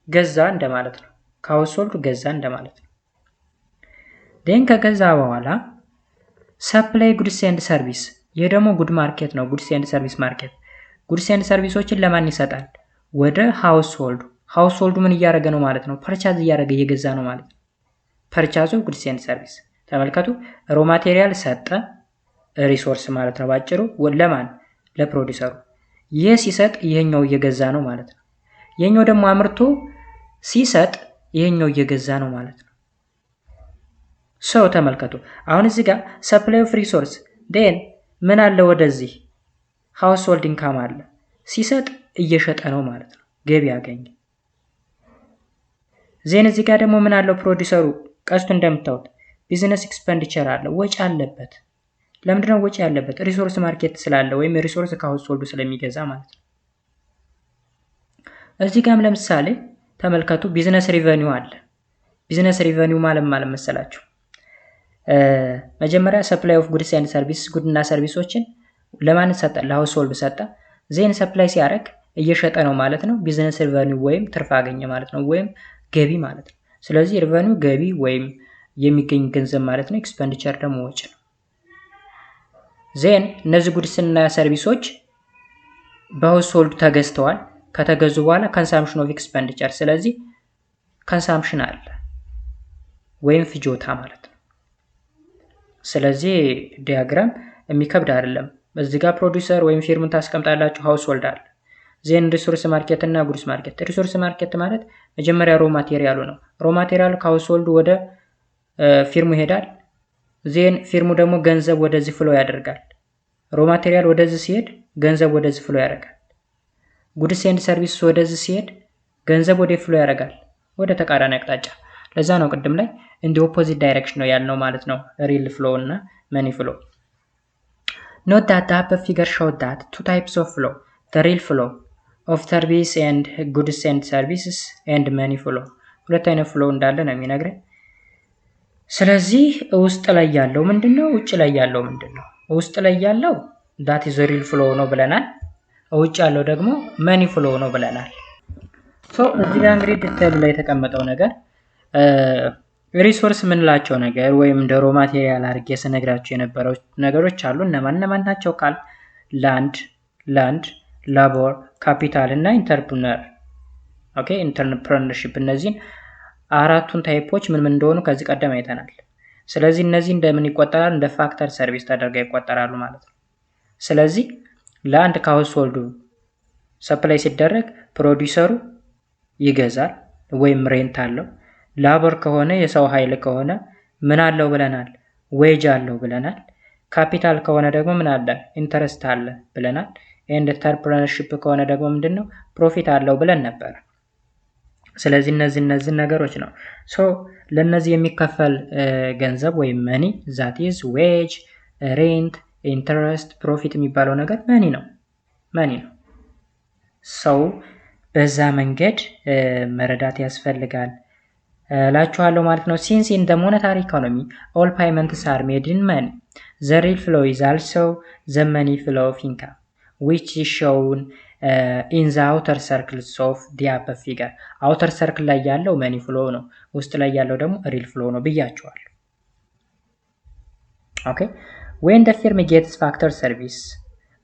ገዛ እንደማለት ነው። ከሃውስሆልዱ ገዛ እንደማለት ነው። ዜን ከገዛ በኋላ ሰፕላይ ጉድስ ኤንድ ሰርቪስ፣ ይህ ደግሞ ጉድ ማርኬት ነው። ጉድስ ኤንድ ሰርቪስ ማርኬት ጉድስ ኤንድ ሰርቪሶችን ለማን ይሰጣል? ወደ ሃውስሆልዱ። ሃውስሆልዱ ምን እያደረገ ነው ማለት ነው? ፐርቻዝ እያደረገ እየገዛ ነው ማለት ነው። ፐርቻዝ ኦፍ ጉድስ ኤንድ ሰርቪስ ተመልከቱ። ሮ ማቴሪያል ሰጠ፣ ሪሶርስ ማለት ነው ባጭሩ። ለማን? ለፕሮዲውሰሩ። ይህ ሲሰጥ ይሄኛው እየገዛ ነው ማለት ነው። ይሄኛው ደግሞ አምርቶ ሲሰጥ ይሄኛው እየገዛ ነው ማለት ነው። ተመልከቱ። አሁን እዚህ ጋር ሰፕላይ ኦፍ ሪሶርስ ዴን ምን አለ? ወደዚህ ሃውስሆልድ ኢንካም አለ። ሲሰጥ እየሸጠ ነው ማለት ነው፣ ገቢ ያገኘ። ዜን እዚህ ጋር ደግሞ ምን አለው? ፕሮዲውሰሩ ቀስቱ እንደምታዩት ቢዝነስ ኤክስፔንዲቸር አለ፣ ወጪ አለበት። ለምንድነው ወጪ ያለበት? ሪሶርስ ማርኬት ስላለ ወይም ሪሶርስ ከሃውስሆልዱ ስለሚገዛ ማለት ነው። እዚህ ጋርም ለምሳሌ ተመልከቱ፣ ቢዝነስ ሪቨኒው አለ። ቢዝነስ ሪቨኒው ማለት መሰላችሁ? መጀመሪያ ሰፕላይ ኦፍ ጉድስ ኤንድ ሰርቪስ፣ ጉድና ሰርቪሶችን ለማን ሰጠ? ለሃውስሆልድ ሰጠ። ዜን ሰፕላይ ሲያደርግ እየሸጠ ነው ማለት ነው። ቢዝነስ ሪቨኒው ወይም ትርፍ አገኘ ማለት ነው፣ ወይም ገቢ ማለት ነው። ስለዚህ ሪቨኒው ገቢ ወይም የሚገኝ ገንዘብ ማለት ነው። ኤክስፔንዲቸር ደግሞ ወጪ ነው። ዜን እነዚህ ጉድስና ሰርቪሶች በሃውስሆልዱ ተገዝተዋል። ከተገዙ በኋላ ኮንሳምፕሽን ኦፍ ኤክስፔንዲቸር፣ ስለዚህ ኮንሳምፕሽን አለ ወይም ፍጆታ ማለት ነው። ስለዚህ ዲያግራም የሚከብድ አይደለም። እዚህ ጋር ፕሮዲውሰር ወይም ፊርሙን ታስቀምጣላችሁ። ሃውስሆልድ አለ። ዜን ሪሶርስ ማርኬት እና ጉድስ ማርኬት። ሪሶርስ ማርኬት ማለት መጀመሪያ ሮ ማቴሪያሉ ነው። ሮ ማቴሪያሉ ከሃውስሆልዱ ወደ ፊርሙ ይሄዳል። ዜን ፊርሙ ደግሞ ገንዘብ ወደዚህ ፍሎ ያደርጋል። ሮ ማቴሪያል ወደዚህ ሲሄድ ገንዘብ ወደዚህ ፍሎ ያደርጋል። ጉድስ ኤንድ ሰርቪስ ወደዚህ ሲሄድ ገንዘብ ወደ ፍሎ ያደርጋል፣ ወደ ተቃራኒ አቅጣጫ። ለዛ ነው ቅድም ላይ እንዲ ኦፖዚት ዳይሬክሽን ነው ያልነው ማለት ነው፣ ሪል ፍሎ እና መኒ ፍሎ። ኖት ዳት the above figure showed that two types of flow, the real flow of service and goods and services and money flow። ሁለት አይነት ፍሎ እንዳለ ነው የሚነግረን። ስለዚህ ውስጥ ላይ ያለው ምንድነው? ውጭ ላይ ያለው ምንድነው? ውስጥ ላይ ያለው that is the real flow ነው ብለናል። ውጭ ያለው ደግሞ መኒ ፍሎ ነው ብለናል። እዚህ ጋር እንግዲህ ዲቴል ላይ የተቀመጠው ነገር ሪሶርስ ምንላቸው ነገር ወይም ሮ ማቴሪያል አድርጌ ስነግራቸው የነበረው ነገሮች አሉ። እነማን ናቸው ካል ላንድ፣ ላቦር፣ ካፒታል እና ኢንተርፕረነር። ኦኬ ኢንተርፕረነርሺፕ። እነዚህን አራቱን ታይፖች ምን እንደሆኑ ከዚህ ቀደም አይተናል። ስለዚህ እነዚህ እንደምን ይቆጠራሉ? እንደ ፋክተር ሰርቪስ ተደርገው ይቆጠራሉ ማለት ነው። ስለዚህ ላንድ ከሃውስሆልዱ ሰፕላይ ሲደረግ ፕሮዲውሰሩ ይገዛል ወይም ሬንት አለው። ላቦር ከሆነ የሰው ኃይል ከሆነ ምን አለው ብለናል? ዌጅ አለው ብለናል። ካፒታል ከሆነ ደግሞ ምን አለ? ኢንተረስት አለ ብለናል። ኢንተርፕረነርሺፕ ከሆነ ደግሞ ምንድነው? ፕሮፊት አለው ብለን ነበር። ስለዚህ እነዚህ ነገሮች ነው። ለነዚህ የሚከፈል ገንዘብ ወይም መኒ ዛት ኢዝ ዌጅ፣ ሬንት፣ ኢንተረስት፣ ፕሮፊት የሚባለው ነገር መኒ ነው። በዛ መንገድ መረዳት ያስፈልጋል ላችኋለሁ ማለት ነው። ሲንስ ኢን the monetary economy all payments are made in money, the real flow is also the money flow of income which is shown in the outer circles of the above figure። outer circle ላይ ያለው money flow ነው፣ ውስጥ ላይ ያለው ደግሞ real flow ነው ብያችኋለሁ። okay when the firm gets factor service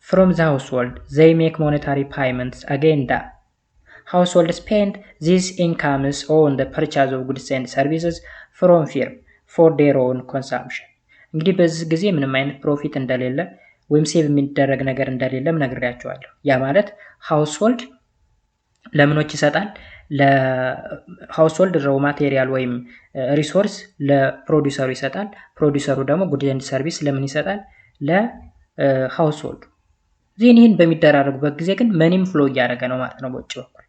from the household they make monetary payments again. The household spend these incomes on the purchase of goods and services from firm for their own consumption። እንግዲህ በዚህ ጊዜ ምንም አይነት ፕሮፊት እንደሌለ ወይም ሴቭ የሚደረግ ነገር እንደሌለም ነግሬያቸዋለሁ። ያ ማለት ሃውስሆልድ ለምኖች ይሰጣል። ለሃውስሆልድ ሮው ማቴሪያል ወይም ሪሶርስ ለፕሮዲውሰሩ ይሰጣል። ፕሮዲውሰሩ ደግሞ ጉድስ ኤንድ ሰርቪስ ለምን ይሰጣል? ለሃውስሆልድ። ይህን በሚደራረጉበት ጊዜ ግን መኒም ፍሎ እያደረገ ነው ማለት ነው በውጭ በኩል።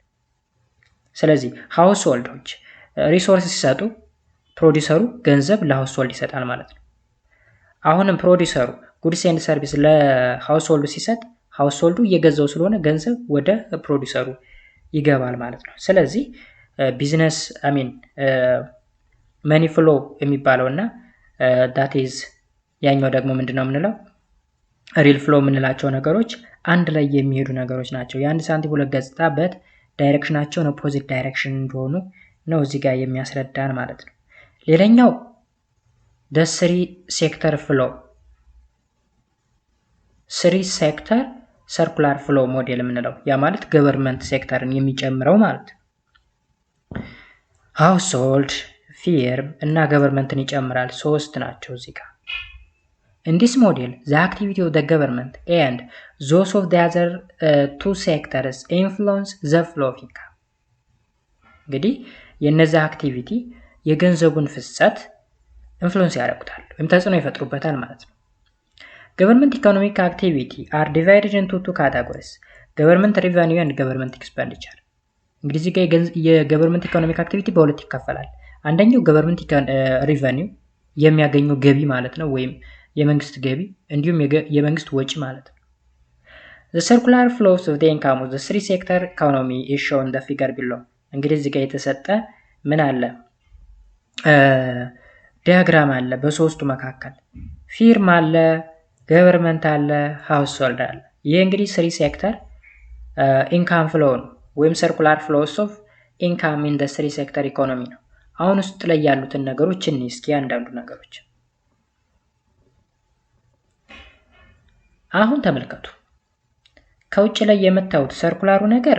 ስለዚህ ሃውስሆልዶች ሪሶርስ ሲሰጡ ፕሮዲውሰሩ ገንዘብ ለሃውስሆልድ ይሰጣል ማለት ነው። አሁንም ፕሮዲውሰሩ ጉድስ ኤንድ ሰርቪስ ለሃውስሆልዱ ሲሰጥ ሃውስሆልዱ እየገዛው ስለሆነ ገንዘብ ወደ ፕሮዲውሰሩ ይገባል ማለት ነው። ስለዚህ ቢዝነስ መኒ ፍሎ የሚባለውና ዳት ኢዝ ያኛው ደግሞ ምንድነው የምንለው ሪል ፍሎ የምንላቸው ነገሮች አንድ ላይ የሚሄዱ ነገሮች ናቸው። የአንድ ሳንቲም ሁለት ገጽታ በት ዳይሬክሽናቸውን ኦፖዚት ዳይሬክሽን እንደሆኑ ነው እዚህ ጋር የሚያስረዳን ማለት ነው። ሌላኛው the three sector flow 3 ሴክተር ሰርኩላር ፍሎ ሞዴል የምንለው ያ ማለት ገቨርንመንት ሴክተርን የሚጨምረው ማለት ነው። ሃውስሆልድ ፊርም እና ገቨርንመንትን ይጨምራል። 3 ናቸው እዚህ ጋር። In this model, the activity of the government and those of the other 2 sectors influence the flow of income. እንግዲህ የነዚህ አክቲቪቲ የገንዘቡን ፍሰት ኢንፍሉዌንስ ያደርጉታል ወይም ተጽዕኖ ይፈጥሩበታል ማለት ነው። Government economic activity are divided into 2 categories, government revenue and government expenditure. እንግዲህ እዚህ ጋር የገቨርንመንት ኢኮኖሚክ አክቲቪቲ በሁለት ይከፈላል። አንደኛው ገቨርንመንት ሪቨኒው የሚያገኘው ገቢ ማለት ነው ወይም የመንግስት ገቢ እንዲሁም የመንግስት ወጪ ማለት ነው። The circular flows of the income of the 3 sector economy is shown in the figure below. እንግዲህ እዚህ ጋር የተሰጠ ምን አለ ዲያግራም አለ በሶስቱ መካከል ፊርም አለ፣ ገቨርንመንት አለ፣ ሃውስሆልድ አለ። ይሄ እንግዲህ 3 ሴክተር ኢንካም ፍሎ ነው ወይም circular flows of income in the 3 sector economy ነው። አሁን ውስጥ ላይ ያሉትን ነገሮች እስኪ አንዳንዱ ነገሮች አሁን ተመልከቱ። ከውጭ ላይ የምታዩት ሰርኩላሩ ነገር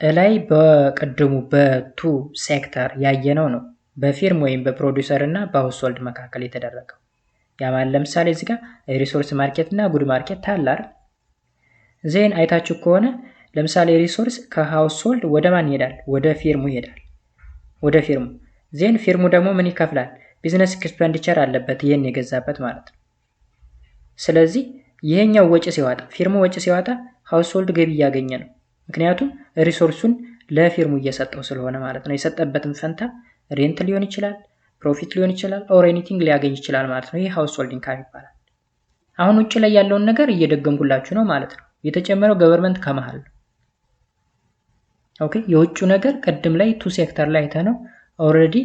ላይ በቀደሙ በቱ ሴክተር ያየነው ነው በፊርም ወይም በፕሮዲውሰር እና በሃውስሆልድ መካከል የተደረገው። ያ ማለት ለምሳሌ እዚህ ጋር ሪሶርስ ማርኬት እና ጉድ ማርኬት ታላር ዜን አይታችሁ ከሆነ ለምሳሌ ሪሶርስ ከሃውስሆልድ ወደ ማን ይሄዳል? ወደ ፊርሙ ይሄዳል። ወደ ፊርሙ ዜን ፊርሙ ደግሞ ምን ይከፍላል? ቢዝነስ ኤክስፔንዲቸር አለበት ይሄን የገዛበት ማለት ነው። ስለዚህ ይሄኛው ወጪ ሲዋጣ ፊርሙ ወጪ ሲዋጣ ሃውስሆልድ ገቢ እያገኘ ነው። ምክንያቱም ሪሶርሱን ለፊርሙ እየሰጠው ስለሆነ ማለት ነው። የሰጠበትም ፈንታ ሬንት ሊሆን ይችላል፣ ፕሮፊት ሊሆን ይችላል፣ ኦር ኤኒቲንግ ሊያገኝ ይችላል ማለት ነው። ይሄ ሃውስሆልድ ኢንካም ይባላል። አሁን ውጭ ላይ ያለውን ነገር እየደገምኩላችሁ ነው ማለት ነው። የተጨመረው ገቨርንመንት ከመሃል ነው። ኦኬ የውጭ ነገር ቀድም ላይ 2 ሴክተር ላይ አይተነው ኦሬዲ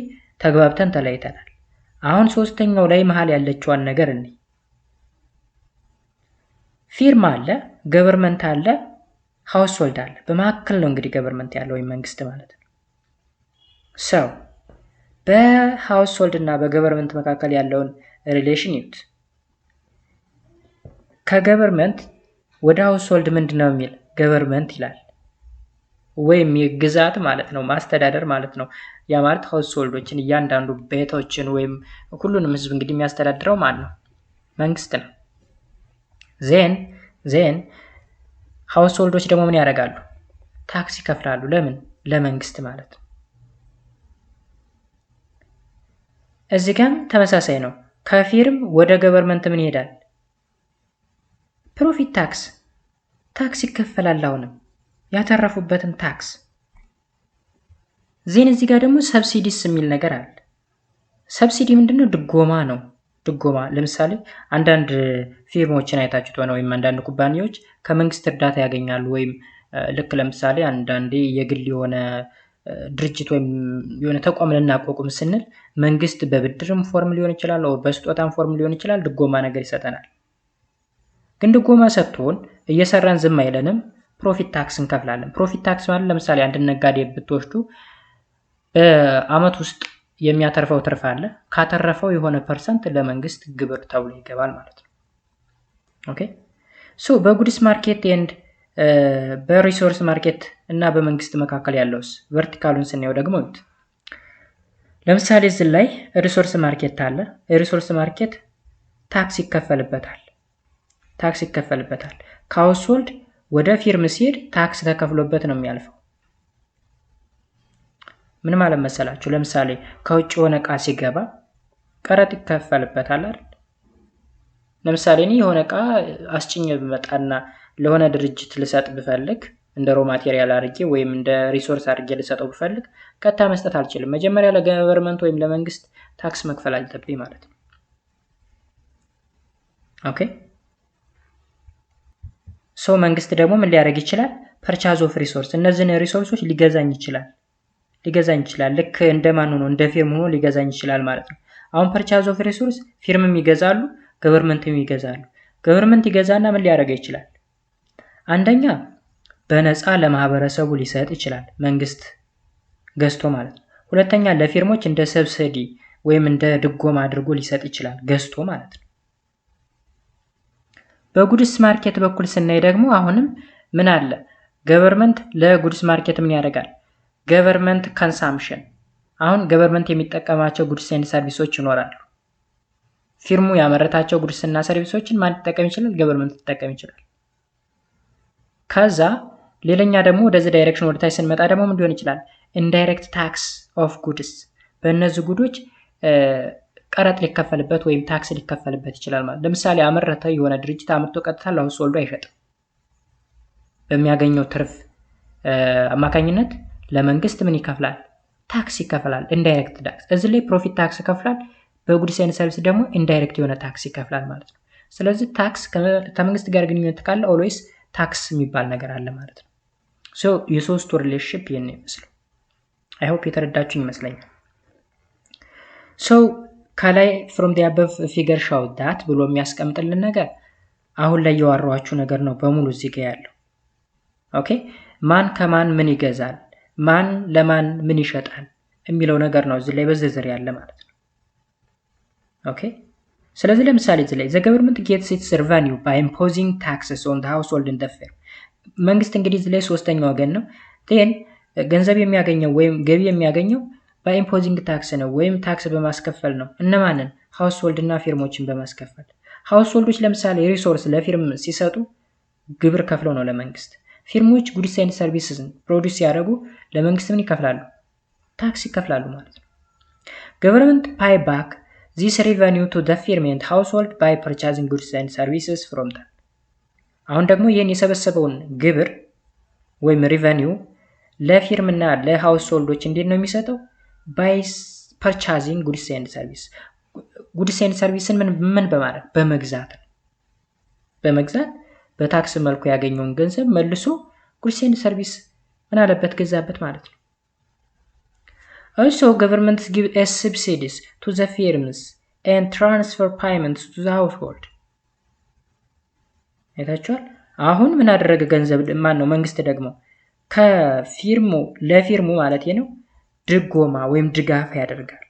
ተግባብተን ተለያይተናል። አሁን ሶስተኛው ላይ መሃል ያለችዋን ነገር እንይ። ፊርማ አለ፣ ገቨርንመንት አለ፣ ሃውስሆልድ አለ። በመካከል ነው እንግዲህ ገቨርንመንት ያለው ወይ መንግስት ማለት ነው። ሰው በሃውስሆልድ እና በገቨርንመንት መካከል ያለውን ሪሌሽን ይዩት። ከገቨርንመንት ወደ ሃውስሆልድ ምንድነው የሚል ገቨርንመንት ይላል ወይም የግዛት ማለት ነው ማስተዳደር ማለት ነው። ያ ማለት ሃውስሆልዶችን እያንዳንዱ ቤቶችን ወይም ሁሉንም ህዝብ እንግዲህ የሚያስተዳድረው ማን ነው? መንግስት ነው። ዜን ሃውስሆልዶች ደግሞ ምን ያደርጋሉ? ታክስ ይከፍላሉ። ለምን? ለመንግስት ማለት ነው። እዚህ ጋር ተመሳሳይ ነው። ከፊርም ወደ ገቨርንመንት ምን ይሄዳል? ፕሮፊት ታክስ ይከፈላል። አሁንም ያተረፉበትን ታክስ። ዜን እዚህ ጋር ደግሞ ሰብሲዲስ የሚል ነገር አለ። ሰብሲዲ ምንድነው? ድጎማ ነው። ድጎማ ለምሳሌ አንዳንድ ፊርሞችን አይታችሁት ሆነ ወይም አንዳንድ ኩባንያዎች ከመንግስት እርዳታ ያገኛሉ። ወይም ልክ ለምሳሌ አንዳንዴ የግል የሆነ ድርጅት ወይም የሆነ ተቋም ልናቋቁም ስንል መንግስት በብድርም ፎርም ሊሆን ይችላል ወይ በስጦታም ፎርም ሊሆን ይችላል ድጎማ ነገር ይሰጠናል። ግን ድጎማ ሰጥቶን እየሰራን ዝም አይለንም። ፕሮፊት ታክስ እንከፍላለን። ፕሮፊት ታክስ ማለት ለምሳሌ አንድ ነጋዴ ብትወስዱ በአመት ውስጥ የሚያተርፈው ትርፍ አለ። ካተረፈው የሆነ ፐርሰንት ለመንግስት ግብር ተብሎ ይገባል ማለት ነው። ኦኬ ሶ በጉድስ ማርኬት ኤንድ በሪሶርስ ማርኬት እና በመንግስት መካከል ያለውስ ቨርቲካሉን ስናየው ደግሞ ለምሳሌ እዚህ ላይ ሪሶርስ ማርኬት አለ። የሪሶርስ ማርኬት ታክስ ይከፈልበታል። ታክስ ይከፈልበታል። ከሃውስሆልድ ወደ ፊርም ሲሄድ ታክስ ተከፍሎበት ነው የሚያልፈው። ምን ማለት መሰላችሁ? ለምሳሌ ከውጭ የሆነ ዕቃ ሲገባ ቀረጥ ይከፈልበታል አይደል? ለምሳሌ እኔ የሆነ ዕቃ አስጭኜ ብመጣና ለሆነ ድርጅት ልሰጥ ብፈልግ እንደ ሮ ማቴሪያል አድርጌ ወይም እንደ ሪሶርስ አድርጌ ልሰጠው ብፈልግ ቀጥታ መስጠት አልችልም። መጀመሪያ ለገቨርንመንት ወይም ለመንግስት ታክስ መክፈል አለብኝ ማለት ነው። ኦኬ ሶ መንግስት ደግሞ ምን ሊያደርግ ይችላል? ፐርቻዝ ኦፍ ሪሶርስ፣ እነዚህን ሪሶርሶች ሊገዛኝ ይችላል። ልክ እንደማን ሆኖ እንደ ፊርም ሆኖ ሊገዛኝ ይችላል ማለት ነው። አሁን ፐርቻዝ ኦፍ ሪሶርስ ፊርምም ይገዛሉ፣ ገቨርንመንትም ይገዛሉ። ገቨርንመንት ይገዛና ምን ሊያደርግ ይችላል? አንደኛ በነፃ ለማህበረሰቡ ሊሰጥ ይችላል፣ መንግስት ገዝቶ ማለት ነው። ሁለተኛ ለፊርሞች እንደ ሰብሲዲ ወይም እንደ ድጎማ አድርጎ ሊሰጥ ይችላል፣ ገዝቶ ማለት ነው። በጉድስ ማርኬት በኩል ስናይ ደግሞ አሁንም ምን አለ? ገቨርንመንት ለጉድስ ማርኬት ምን ያደርጋል? ገቨርንመንት ኮንሳምፕሽን፣ አሁን ገቨርንመንት የሚጠቀማቸው ጉድስ ኤንድ ሰርቪሶች ይኖራሉ። ፊርሙ ያመረታቸው ጉድስ እና ሰርቪሶችን ማን ሊጠቀም ይችላል? ገቨርንመንት ሊጠቀም ይችላል። ከዛ ሌላኛ ደግሞ ወደዚህ ዳይሬክሽን ወደ ታች ስንመጣ ደግሞ ምን ሊሆን ይችላል? ኢንዳይሬክት ታክስ ኦፍ ጉድስ፣ በእነዚህ ጉዶች ቀረጥ ሊከፈልበት ወይም ታክስ ሊከፈልበት ይችላል ማለት። ለምሳሌ አመረተ የሆነ ድርጅት አምርቶ ቀጥታ ለሃውስሆልዱ አይሸጥም። በሚያገኘው ትርፍ አማካኝነት ለመንግስት ምን ይከፍላል? ታክስ ይከፍላል፣ ኢንዳይሬክት ታክስ። እዚህ ላይ ፕሮፊት ታክስ ይከፍላል፣ በጉድስ ኤንድ ሰርቪስ ደግሞ ኢንዳይሬክት የሆነ ታክስ ይከፍላል ማለት ነው። ስለዚህ ታክስ ከመንግስት ጋር ግንኙነት ካለ ኦልዌይስ ታክስ የሚባል ነገር አለ ማለት ነው። ሶ የሶስቱ ሪሌሽንሺፕ ይሄን ይመስላል። አይ ሆፕ የተረዳችሁኝ ይመስለኛል። ሶ ከላይ from the above figure show that ብሎ የሚያስቀምጥልን ነገር አሁን ላይ ያወራኋችሁ ነገር ነው በሙሉ እዚህ ጋር ያለው። ኦኬ ማን ከማን ምን ይገዛል፣ ማን ለማን ምን ይሸጣል የሚለው ነገር ነው እዚህ ላይ በዝርዝር ያለ ማለት ነው። ኦኬ ስለዚህ ለምሳሌ እዚህ ላይ the government gets its revenue by imposing taxes on the household and the firm። መንግስት እንግዲህ እዚህ ላይ ሶስተኛ ወገን ነው። then ገንዘብ የሚያገኘው ወይም ገቢ የሚያገኘው by imposing tax ነው ወይም ታክስ በማስከፈል ነው። እነማንን? ሃውስሆልድ እና ፊርሞችን በማስከፈል። ሃውስሆልዶች ለምሳሌ ሪሶርስ ለፊርም ሲሰጡ ግብር ከፍለው ነው ለመንግስት። ፊርሞች ጉድስ ኤንድ ሰርቪስን ፕሮዲዩስ ያደርጉ ለመንግስት ምን ይከፍላሉ? ታክስ ይከፍላሉ ማለት ነው። government pay back this revenue to the firm and household by purchasing goods and services from them። አሁን ደግሞ ይሄን የሰበሰበውን ግብር ወይም ሪቨኒው ለፊርምና ለሃውስሆልዶች እንዴት ነው የሚሰጠው? by purchasing goods and service። goods and serviceን ምን በማድረግ በመግዛት ነው። በመግዛት በታክስ መልኩ ያገኘውን ገንዘብ መልሶ goods and service ምን አለበት? ገዛበት ማለት ነው። Also governments give subsidies to the firms and transfer payments to the household። አይታችኋል? አሁን ምን አደረገ? ገንዘብ ማን ነው? መንግስት ደግሞ ከፊርሙ ለፊርሙ ማለት ነው ድጎማ ወይም ድጋፍ ያደርጋል።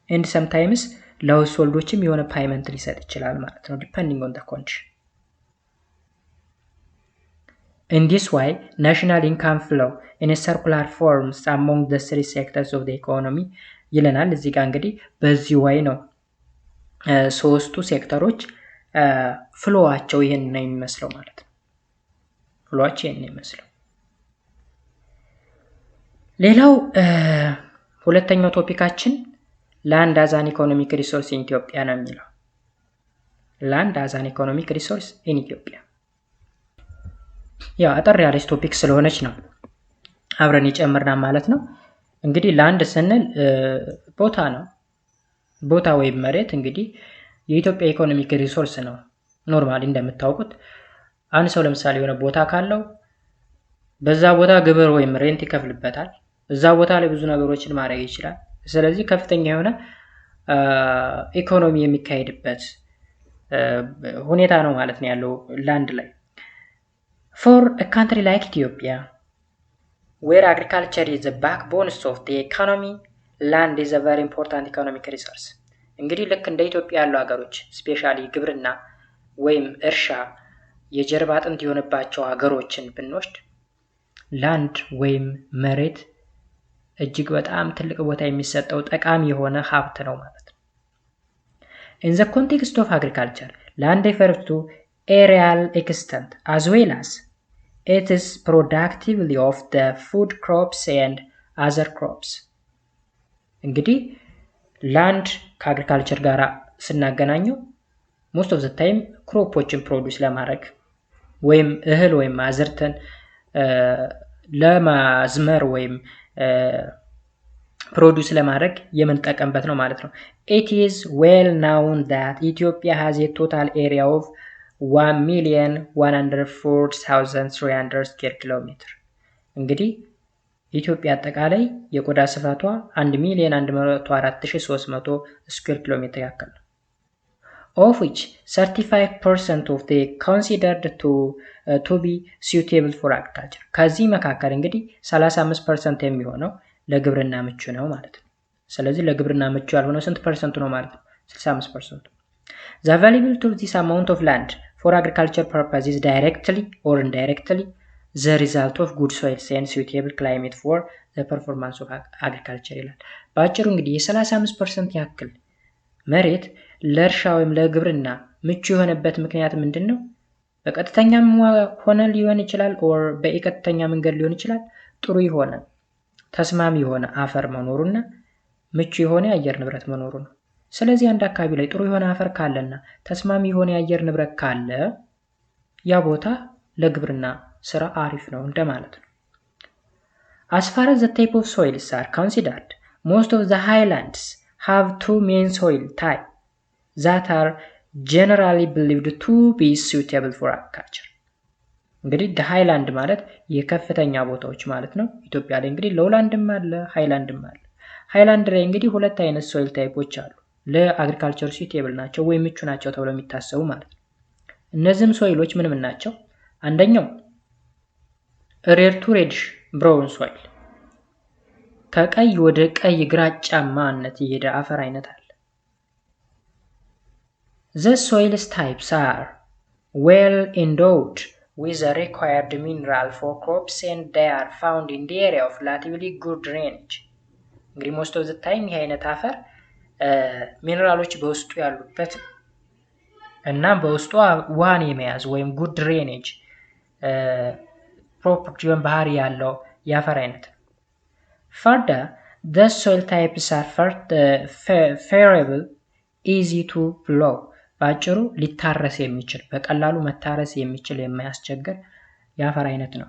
and sometimes ለሃውስሆልዶችም የሆነ ፓይመንት ሊሰጥ ይችላል ማለት ነው depending on the condition። in this way national income flow in a circular forms among the three sectors of the economy ይለናል። እዚህ ጋር እንግዲህ በዚህ way ነው ሶስቱ ሴክተሮች ፍሎዋቸው ይሄን ነው የሚመስለው ማለት ነው። ፍሎዋቸው ይሄን ነው የሚመስለው። ሌላው ሁለተኛው ቶፒካችን land as an economic resource in Ethiopia ነው የሚለው። land as an economic resource in Ethiopia ያ አጠር ያለች ቶፒክ ስለሆነች ነው አብረን ይጨምርና ማለት ነው። እንግዲህ ላንድ ስንል ቦታ ነው። ቦታ ወይም መሬት እንግዲህ የኢትዮጵያ ኢኮኖሚክ ሪሶርስ ነው። ኖርማሊ እንደምታውቁት አንድ ሰው ለምሳሌ የሆነ ቦታ ካለው በዛ ቦታ ግብር ወይም ሬንት ይከፍልበታል። እዛ ቦታ ላይ ብዙ ነገሮችን ማድረግ ይችላል። ስለዚህ ከፍተኛ የሆነ ኢኮኖሚ የሚካሄድበት ሁኔታ ነው ማለት ነው ያለው ላንድ ላይ። For a country like Ethiopia, where agriculture is the backbone of the economy, land is a very important economic resource። እንግዲህ ልክ እንደ ኢትዮጵያ ያሉ ሀገሮች ስፔሻሊ ግብርና ወይም እርሻ የጀርባ አጥንት የሆነባቸው ሀገሮችን ብንወስድ ላንድ ወይም መሬት እጅግ በጣም ትልቅ ቦታ የሚሰጠው ጠቃሚ የሆነ ሀብት ነው ማለት ነው። in the context of agriculture land refers to areal extent as well as it is productivity of the food crops and other crops. እንግዲህ land ከአግሪካልቸር ጋር ስናገናኘው most of the time ክሮፖችን ፕሮዲዩስ ለማድረግ ወይም እህል ወይም አዝርተን ለማዝመር ወይም ፕሮዲዩስ ለማድረግ የምንጠቀምበት ነው ማለት ነው። It is well known that Ethiopia has a total area of 1,104,300 square kilometer. እንግዲህ ኢትዮጵያ አጠቃላይ የቆዳ ስፋቷ 1,104,300 ስኩዌር ኪሎ ሜትር ያክል ነው። Of which 35% of they considered to be suitable for agriculture. ከዚህ መካከል እንግዲህ 35% የሚሆነው ለግብርና ምቹ ነው ማለት ነው። ስለዚህ ለግብርና ምቹ ያልሆነው ስንት ፐርሰንት ነው ማለት ነው? 65%. The available to this amount of land for agriculture purposes directly or indirectly the result of good soils and suitable climate for the performance of agriculture ይላል። በአጭሩ እንግዲህ የ35% ያክል መሬት ለእርሻ ወይም ለግብርና ምቹ የሆነበት ምክንያት ምንድነው? በቀጥተኛም ሆነ ሊሆን ይችላል or በኢቀጥተኛ መንገድ ሊሆን ይችላል። ጥሩ የሆነ ተስማሚ የሆነ አፈር መኖሩና ምቹ የሆነ የአየር ንብረት መኖሩ ነው። ስለዚህ አንድ አካባቢ ላይ ጥሩ የሆነ አፈር ካለና ተስማሚ የሆነ የአየር ንብረት ካለ ያ ቦታ ለግብርና ስራ አሪፍ ነው እንደማለት ነው። As far as the type of soils are considered, most of the highlands have two main soil types that are generally believed to be suitable for agriculture. እንግዲህ ሃይላንድ ማለት የከፍተኛ ቦታዎች ማለት ነው። ኢትዮጵያ ላይ እንግዲህ ሎውላንድም አለ ሃይላንድም አለ። ሃይላንድ ላይ እንግዲህ ሁለት አይነት ሶይል ታይፖች አሉ። ለአግሪካልቸር suitable ናቸው ወይ ምቹ ናቸው ተብለው የሚታሰቡ ማለት ነው። እነዚህም ሶይሎች ምን ናቸው? አንደኛው ሬድ ቱ ሬዲሽ ብራውን ሶይል ከቀይ ወደ ቀይ ግራጫማነት የሄደ አፈር አይነት አለ። The soils types are well endowed with the required mineral for crops and they are found in the area of relatively good drainage. እንግዲህ most of the time ይህ አይነት አፈር ሚነራሎች በውስጡ ያሉበት እና በውስጡ ውሃን የመያዝ ወይም good drainage property ወይም ባህሪ ያለው የአፈር አይነት ነው። Further, the soil types are favorable, easy to plow. በአጭሩ ሊታረስ የሚችል በቀላሉ መታረስ የሚችል የማያስቸግር የአፈር አይነት ነው።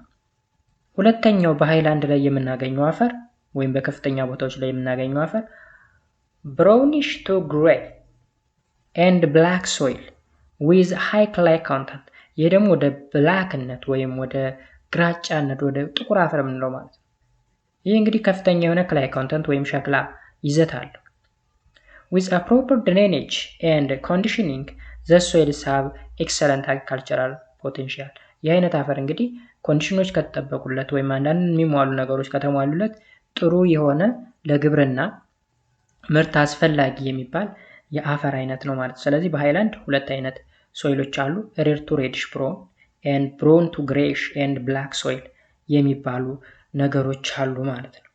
ሁለተኛው በሃይላንድ ላይ የምናገኘው አፈር ወይም በከፍተኛ ቦታዎች ላይ የምናገኘው አፈር brownish to gray and black soil with high clay content. ይሄ ደግሞ ወደ ብላክነት ወይም ወደ ግራጫነት ወደ ጥቁር አፈር የምንለው ማለት ነው። ይህ እንግዲህ ከፍተኛ የሆነ clay content ወይም ሸክላ ይዘት አለው። With a proper drainage and conditioning, the soils have excellent agricultural potential. ይህ አይነት አፈር እንግዲህ ኮንዲሽኖች ከተጠበቁለት ወይም አንዳንድ የሚሟሉ ነገሮች ከተሟሉለት ጥሩ የሆነ ለግብርና ምርት አስፈላጊ የሚባል የአፈር አይነት ነው ማለት ነው። ስለዚህ በሃይላንድ ሁለት አይነት ሶይሎች አሉ። ሬድ ቱ ሬዲሽ ብራውን and brown to grayish and black soil የሚባሉ ነገሮች አሉ ማለት ነው።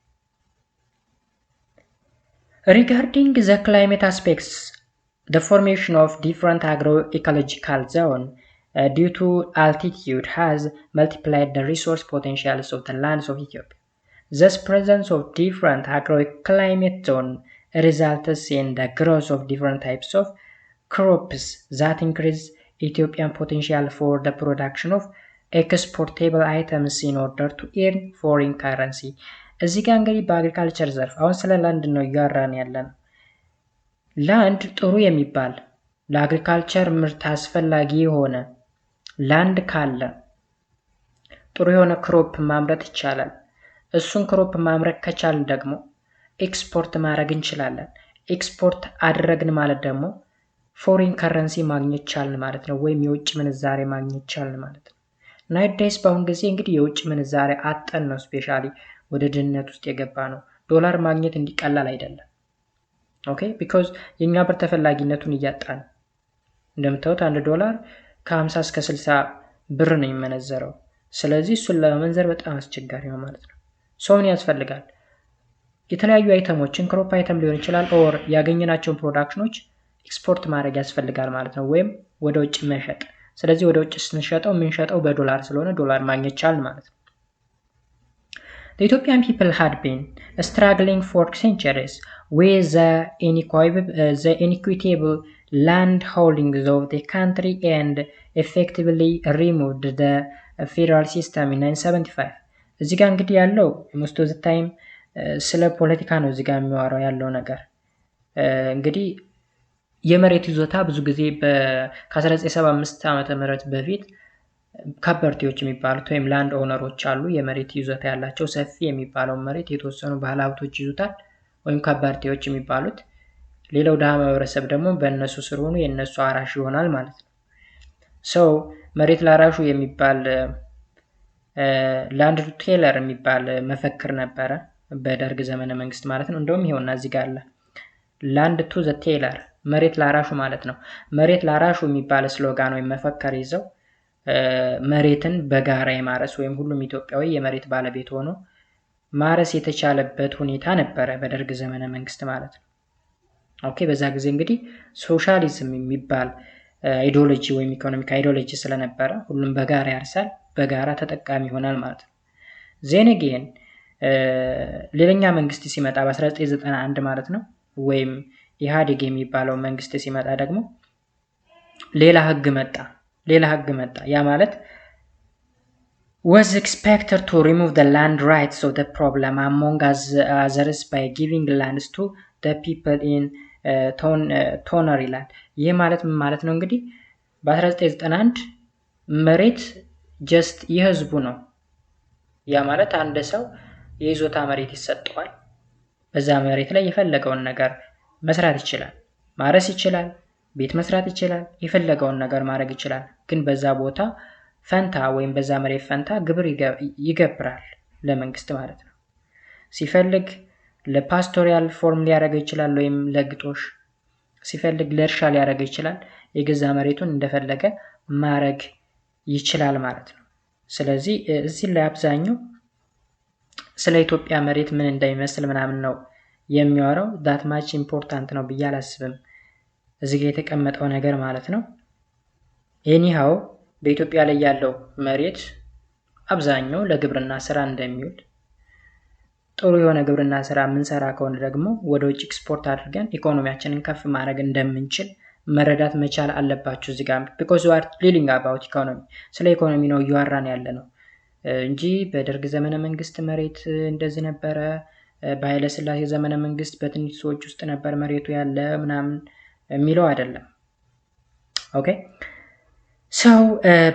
Regarding the climate aspects, the formation of different agroecological zones due to altitude has multiplied the resource potentials of the lands of Ethiopia. Thus, presence of different agroclimate zones results in the growth of different types of crops that increase Ethiopian potential for the production of exportable items in order to earn foreign currency. እዚህ ጋር እንግዲህ በአግሪካልቸር ዘርፍ አሁን ስለ ላንድ ነው እያወራን ያለን። ላንድ ጥሩ የሚባል ለአግሪካልቸር ምርት አስፈላጊ የሆነ ላንድ ካለ ጥሩ የሆነ ክሮፕ ማምረት ይቻላል። እሱን ክሮፕ ማምረት ከቻልን ደግሞ ኤክስፖርት ማድረግ እንችላለን። ኤክስፖርት አደረግን ማለት ደግሞ ፎሪን ከረንሲ ማግኘት ቻልን ማለት ነው፣ ወይም የውጭ ምንዛሬ ማግኘት ቻልን ማለት ነው። ናይዳይስ በአሁን ጊዜ እንግዲህ የውጭ ምንዛሬ አጠን ነው ስፔሻሊ ወደ ድህነት ውስጥ የገባ ነው። ዶላር ማግኘት እንዲቀላል አይደለም። ኦኬ ቢኮዝ የኛ ብር ተፈላጊነቱን እያጣን እንደምታዩት $1 ከ50 እስከ 60 ብር ነው የሚመነዘረው። ስለዚህ እሱን ለመንዘር በጣም አስቸጋሪ ነው ማለት ነው። ምን ያስፈልጋል? የተለያዩ አይተሞችን ክሮፕ አይተም ሊሆን ይችላል ኦር ያገኘናቸውን ፕሮዳክሽኖች ኤክስፖርት ማድረግ ያስፈልጋል ማለት ነው። ወይም ወደ ውጭ መሸጥ። ስለዚህ ወደ ውጭ ስንሸጠው የምንሸጠው በዶላር ስለሆነ ዶላር ማግኘት ቻልን ማለት ነው። The Ethiopian people had been struggling for centuries with the inequitable land holdings of the country and effectively removed the federal system in 1975. እዚህ ጋር እንግዲህ ያለው most of the time ስለ ፖለቲካ ነው እዚህ ጋር የሚያወራው ያለው ነገር። እንግዲህ የመሬት ይዞታ ብዙ ጊዜ ከ1975 ዓመተ ምህረት በፊት ካበርቲዎች የሚባሉት ወይም ላንድ ኦነሮች አሉ። የመሬት ይዞታ ያላቸው ሰፊ የሚባለው መሬት የተወሰኑ ባለሀብቶች ይዙታል ወይም ካበርቲዎች የሚባሉት። ሌላው ደሃ ማህበረሰብ ደግሞ በእነሱ ስር ሆኖ የነሱ አራሽ ይሆናል ማለት ነው። ሰው መሬት ላራሹ የሚባል ላንድ ቴለር የሚባል መፈክር ነበረ በደርግ ዘመነ መንግስት ማለት ነው። እንደውም ይሄውና እዚህ ጋር አለ ላንድ ቱ ዘ ቴለር መሬት ላራሹ ማለት ነው። መሬት ላራሹ የሚባል ስሎጋን ወይም መፈክር ይዘው መሬትን በጋራ የማረስ ወይም ሁሉም ኢትዮጵያዊ የመሬት ባለቤት ሆኖ ማረስ የተቻለበት ሁኔታ ነበረ በደርግ ዘመነ መንግስት ማለት ነው። ኦኬ በዛ ጊዜ እንግዲህ ሶሻሊዝም የሚባል አይዲዮሎጂ ወይም ኢኮኖሚክ አይዲዮሎጂ ስለነበረ ሁሉም በጋራ ያርሳል፣ በጋራ ተጠቃሚ ይሆናል ማለት ነው። ዜን አጌን ሌላኛ መንግስት ሲመጣ በ1991 ማለት ነው ወይም ኢህአዴግ የሚባለው መንግስት ሲመጣ ደግሞ ሌላ ህግ መጣ። ያ ማለት was expected to remove the land rights of the problem among others by giving lands to the people in tonary land። ይህ ማለት ነው እንግዲህ በ1991 መሬት ጀስት የህዝቡ ነው። ያ ማለት አንድ ሰው የይዞታ መሬት ይሰጠዋል። በዛ መሬት ላይ የፈለገውን ነገር መስራት ይችላል፣ ማረስ ይችላል፣ ቤት መስራት ይችላል፣ የፈለገውን ነገር ማድረግ ይችላል። ግን በዛ ቦታ ፈንታ ወይም በዛ መሬት ፈንታ ግብር ይገብራል ለመንግስት ማለት ነው። ሲፈልግ ለፓስቶሪያል ፎርም ሊያደርገው ይችላል ወይም ለግጦሽ፣ ሲፈልግ ለእርሻ ሊያደርገው ይችላል። የገዛ መሬቱን እንደፈለገ ማድረግ ይችላል ማለት ነው። ስለዚህ እዚህ ላይ አብዛኛው ስለ ኢትዮጵያ መሬት ምን እንደሚመስል ምናምን ነው የሚያወራው። ዳት ማች ኢምፖርታንት ነው ብዬ አላስብም እዚህ ጋር የተቀመጠው ነገር ማለት ነው። ኤኒሃው በኢትዮጵያ ላይ ያለው መሬት አብዛኛው ለግብርና ስራ እንደሚውል፣ ጥሩ የሆነ ግብርና ስራ የምንሰራ ከሆነ ደግሞ ወደ ውጭ ኤክስፖርት አድርገን ኢኮኖሚያችንን ከፍ ማድረግ እንደምንችል መረዳት መቻል አለባችሁ እዚህ ጋር because we are dealing about economy ስለ ኢኮኖሚ ነው እያወራን ያለ ነው እንጂ በደርግ ዘመነ መንግስት መሬት እንደዚህ ነበረ፣ በኃይለ ሥላሴ ዘመነ መንግስት በትንሽ ሰዎች ውስጥ ነበር መሬቱ ያለ ምናምን የሚለው አይደለም። ኦኬ ሰው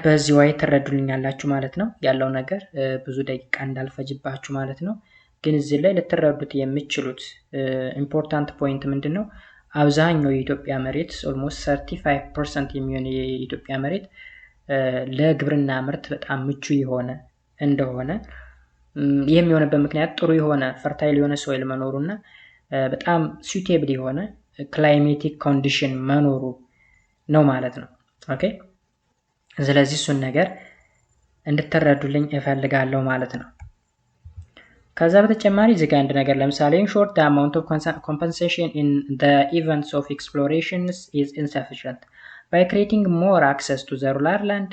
በዚህ way ተረዱልኛላችሁ ማለት ነው። ያለው ነገር ብዙ ደቂቃ እንዳልፈጅባችሁ ማለት ነው። ግን እዚህ ላይ ልትረዱት የምትችሉት ኢምፖርታንት ፖይንት ምንድነው? አብዛኛው የኢትዮጵያ መሬት almost 35% የሚሆን የኢትዮጵያ መሬት ለግብርና ምርት በጣም ምቹ የሆነ እንደሆነ ይህም የሆነበት ምክንያት ጥሩ የሆነ ፈርታይል የሆነ ሶይል መኖሩና በጣም suitable የሆነ ክላይሜቲክ ኮንዲሽን መኖሩ ነው ማለት ነው። ኦኬ ስለዚህ እሱን ነገር እንድትረዱልኝ እፈልጋለሁ ማለት ነው። ከዛ በተጨማሪ እዚህ ጋር አንድ ነገር ለምሳሌ in short the amount of compensation in the events of explorations is insufficient by creating more access to the rural land,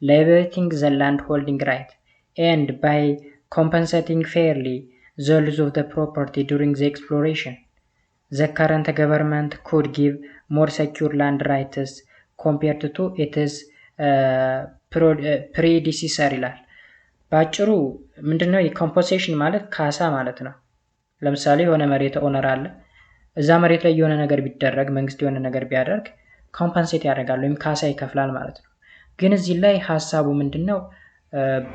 liberating the land holding right, and by compensating fairly the loss of the property during the exploration. The current government could give more secure land rights compared to its predecessor ይላል። ባጭሩ ምንድነው የኮምፖንሴሽን ማለት ካሳ ማለት ነው። ለምሳሌ የሆነ መሬት ኦነር አለ። እዛ መሬት ላይ የሆነ ነገር ቢደረግ መንግስት የሆነ ነገር ቢያደርግ ኮምፐንሴት ያደርጋል ወይም ካሳ ይከፍላል ማለት ነው። ግን እዚህ ላይ ሐሳቡ ምንድነው?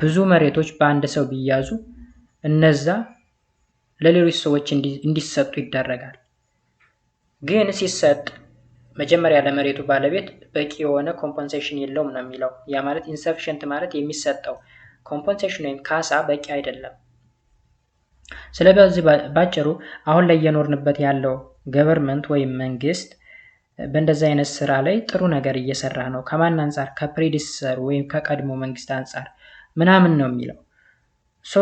ብዙ መሬቶች በአንድ ሰው ቢያዙ እነዛ ለሌሎች ሰዎች እንዲሰጡ ይደረጋል። ግን ሲሰጥ መጀመሪያ ለመሬቱ ባለቤት በቂ የሆነ ኮምፐንሴሽን የለውም ነው የሚለው። ያ ማለት ኢንሰፊሽንት ማለት የሚሰጠው ኮምፐንሴሽን ወይም ካሳ በቂ አይደለም። ስለዚህ ባጭሩ አሁን ላይ የኖርንበት ያለው ገቨርንመንት ወይም መንግስት በእንደዛ አይነት ስራ ላይ ጥሩ ነገር እየሰራ ነው። ከማን አንፃር? ከፕሬዲሰር ወይም ከቀድሞ መንግስት አንፃር ምናምን ነው የሚለው።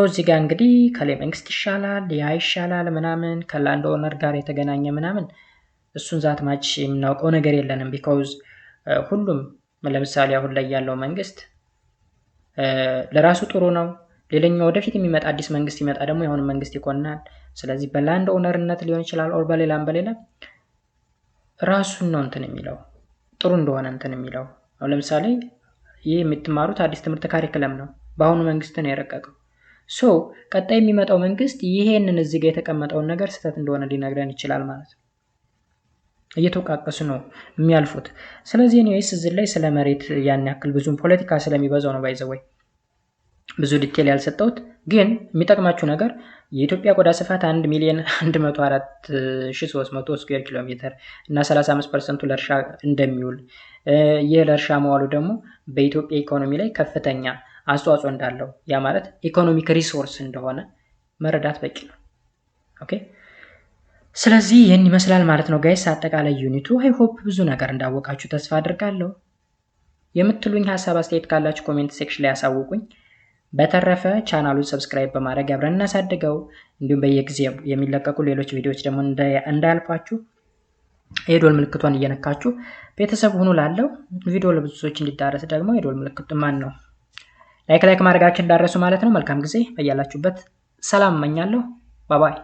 እዚህ ጋር እንግዲህ ከላይ መንግስት ይሻላል ያ ይሻላል ምናምን ከላንድ ኦነር ጋር የተገናኘ ምናምን እሱን ዛት ማች የምናውቀው ነገር የለንም because ሁሉም ለምሳሌ አሁን ላይ ያለው መንግስት ለራሱ ጥሩ ነው። ሌላኛው ወደፊት የሚመጣ አዲስ መንግስት ይመጣ ደግሞ የሆነ መንግስት ይኮናል። ስለዚህ በላንድ ኦነርነት ሊሆን ይችላል ኦር በሌላ ራሱን ነው እንትን የሚለው ጥሩ እንደሆነ እንትን የሚለው። አሁን ለምሳሌ ይህ የምትማሩት አዲስ ትምህርት ካሪክለም ነው። በአሁኑ መንግስት ነው የረቀቀው። ሶ ቀጣይ የሚመጣው መንግስት ይሄንን እዚህ ጋር የተቀመጠውን ነገር ስህተት እንደሆነ ሊነግረን ይችላል ማለት ነው። እየተወቃቀሱ ነው የሚያልፉት። ስለዚህ እኔስ እዚህ ላይ ስለ መሬት ያን ያክል ብዙም ፖለቲካ ስለሚበዛው ነው ባይዘወይ ብዙ ዲቴል ያልሰጠሁት። ግን የሚጠቅማችሁ ነገር የኢትዮጵያ ቆዳ ስፋት 1,104,300 ስኩዌር ኪሎ ሜትር እና 35% ለእርሻ እንደሚውል ይህ ለእርሻ መዋሉ ደግሞ በኢትዮጵያ ኢኮኖሚ ላይ ከፍተኛ አስተዋጽኦ እንዳለው ያ ማለት ኢኮኖሚክ ሪሶርስ እንደሆነ መረዳት በቂ ነው። ኦኬ ስለዚህ ይህን ይመስላል ማለት ነው ጋይስ አጠቃላይ ዩኒቱ። አይ ሆፕ ብዙ ነገር እንዳወቃችሁ ተስፋ አድርጋለሁ። የምትሉኝ ሀሳብ አስተያየት ካላችሁ ኮሜንት ሴክሽን ላይ ያሳውቁኝ። በተረፈ ቻናሉን ሰብስክራይብ በማድረግ አብረን እናሳድገው። እንዲሁም በየጊዜው የሚለቀቁ ሌሎች ቪዲዮዎች ደግሞ እንዳያልፋችሁ የደወል ምልክቷን እየነካችሁ ቤተሰብ ሁኑ። ላለው ቪዲዮ ለብዙ ሰዎች እንዲዳረስ ደግሞ የደወል ምልክቱን ላይክ ማድረጋችን እንዳረሱ ማለት ነው። መልካም ጊዜ በያላችሁበት ሰላም እመኛለሁ። ባባይ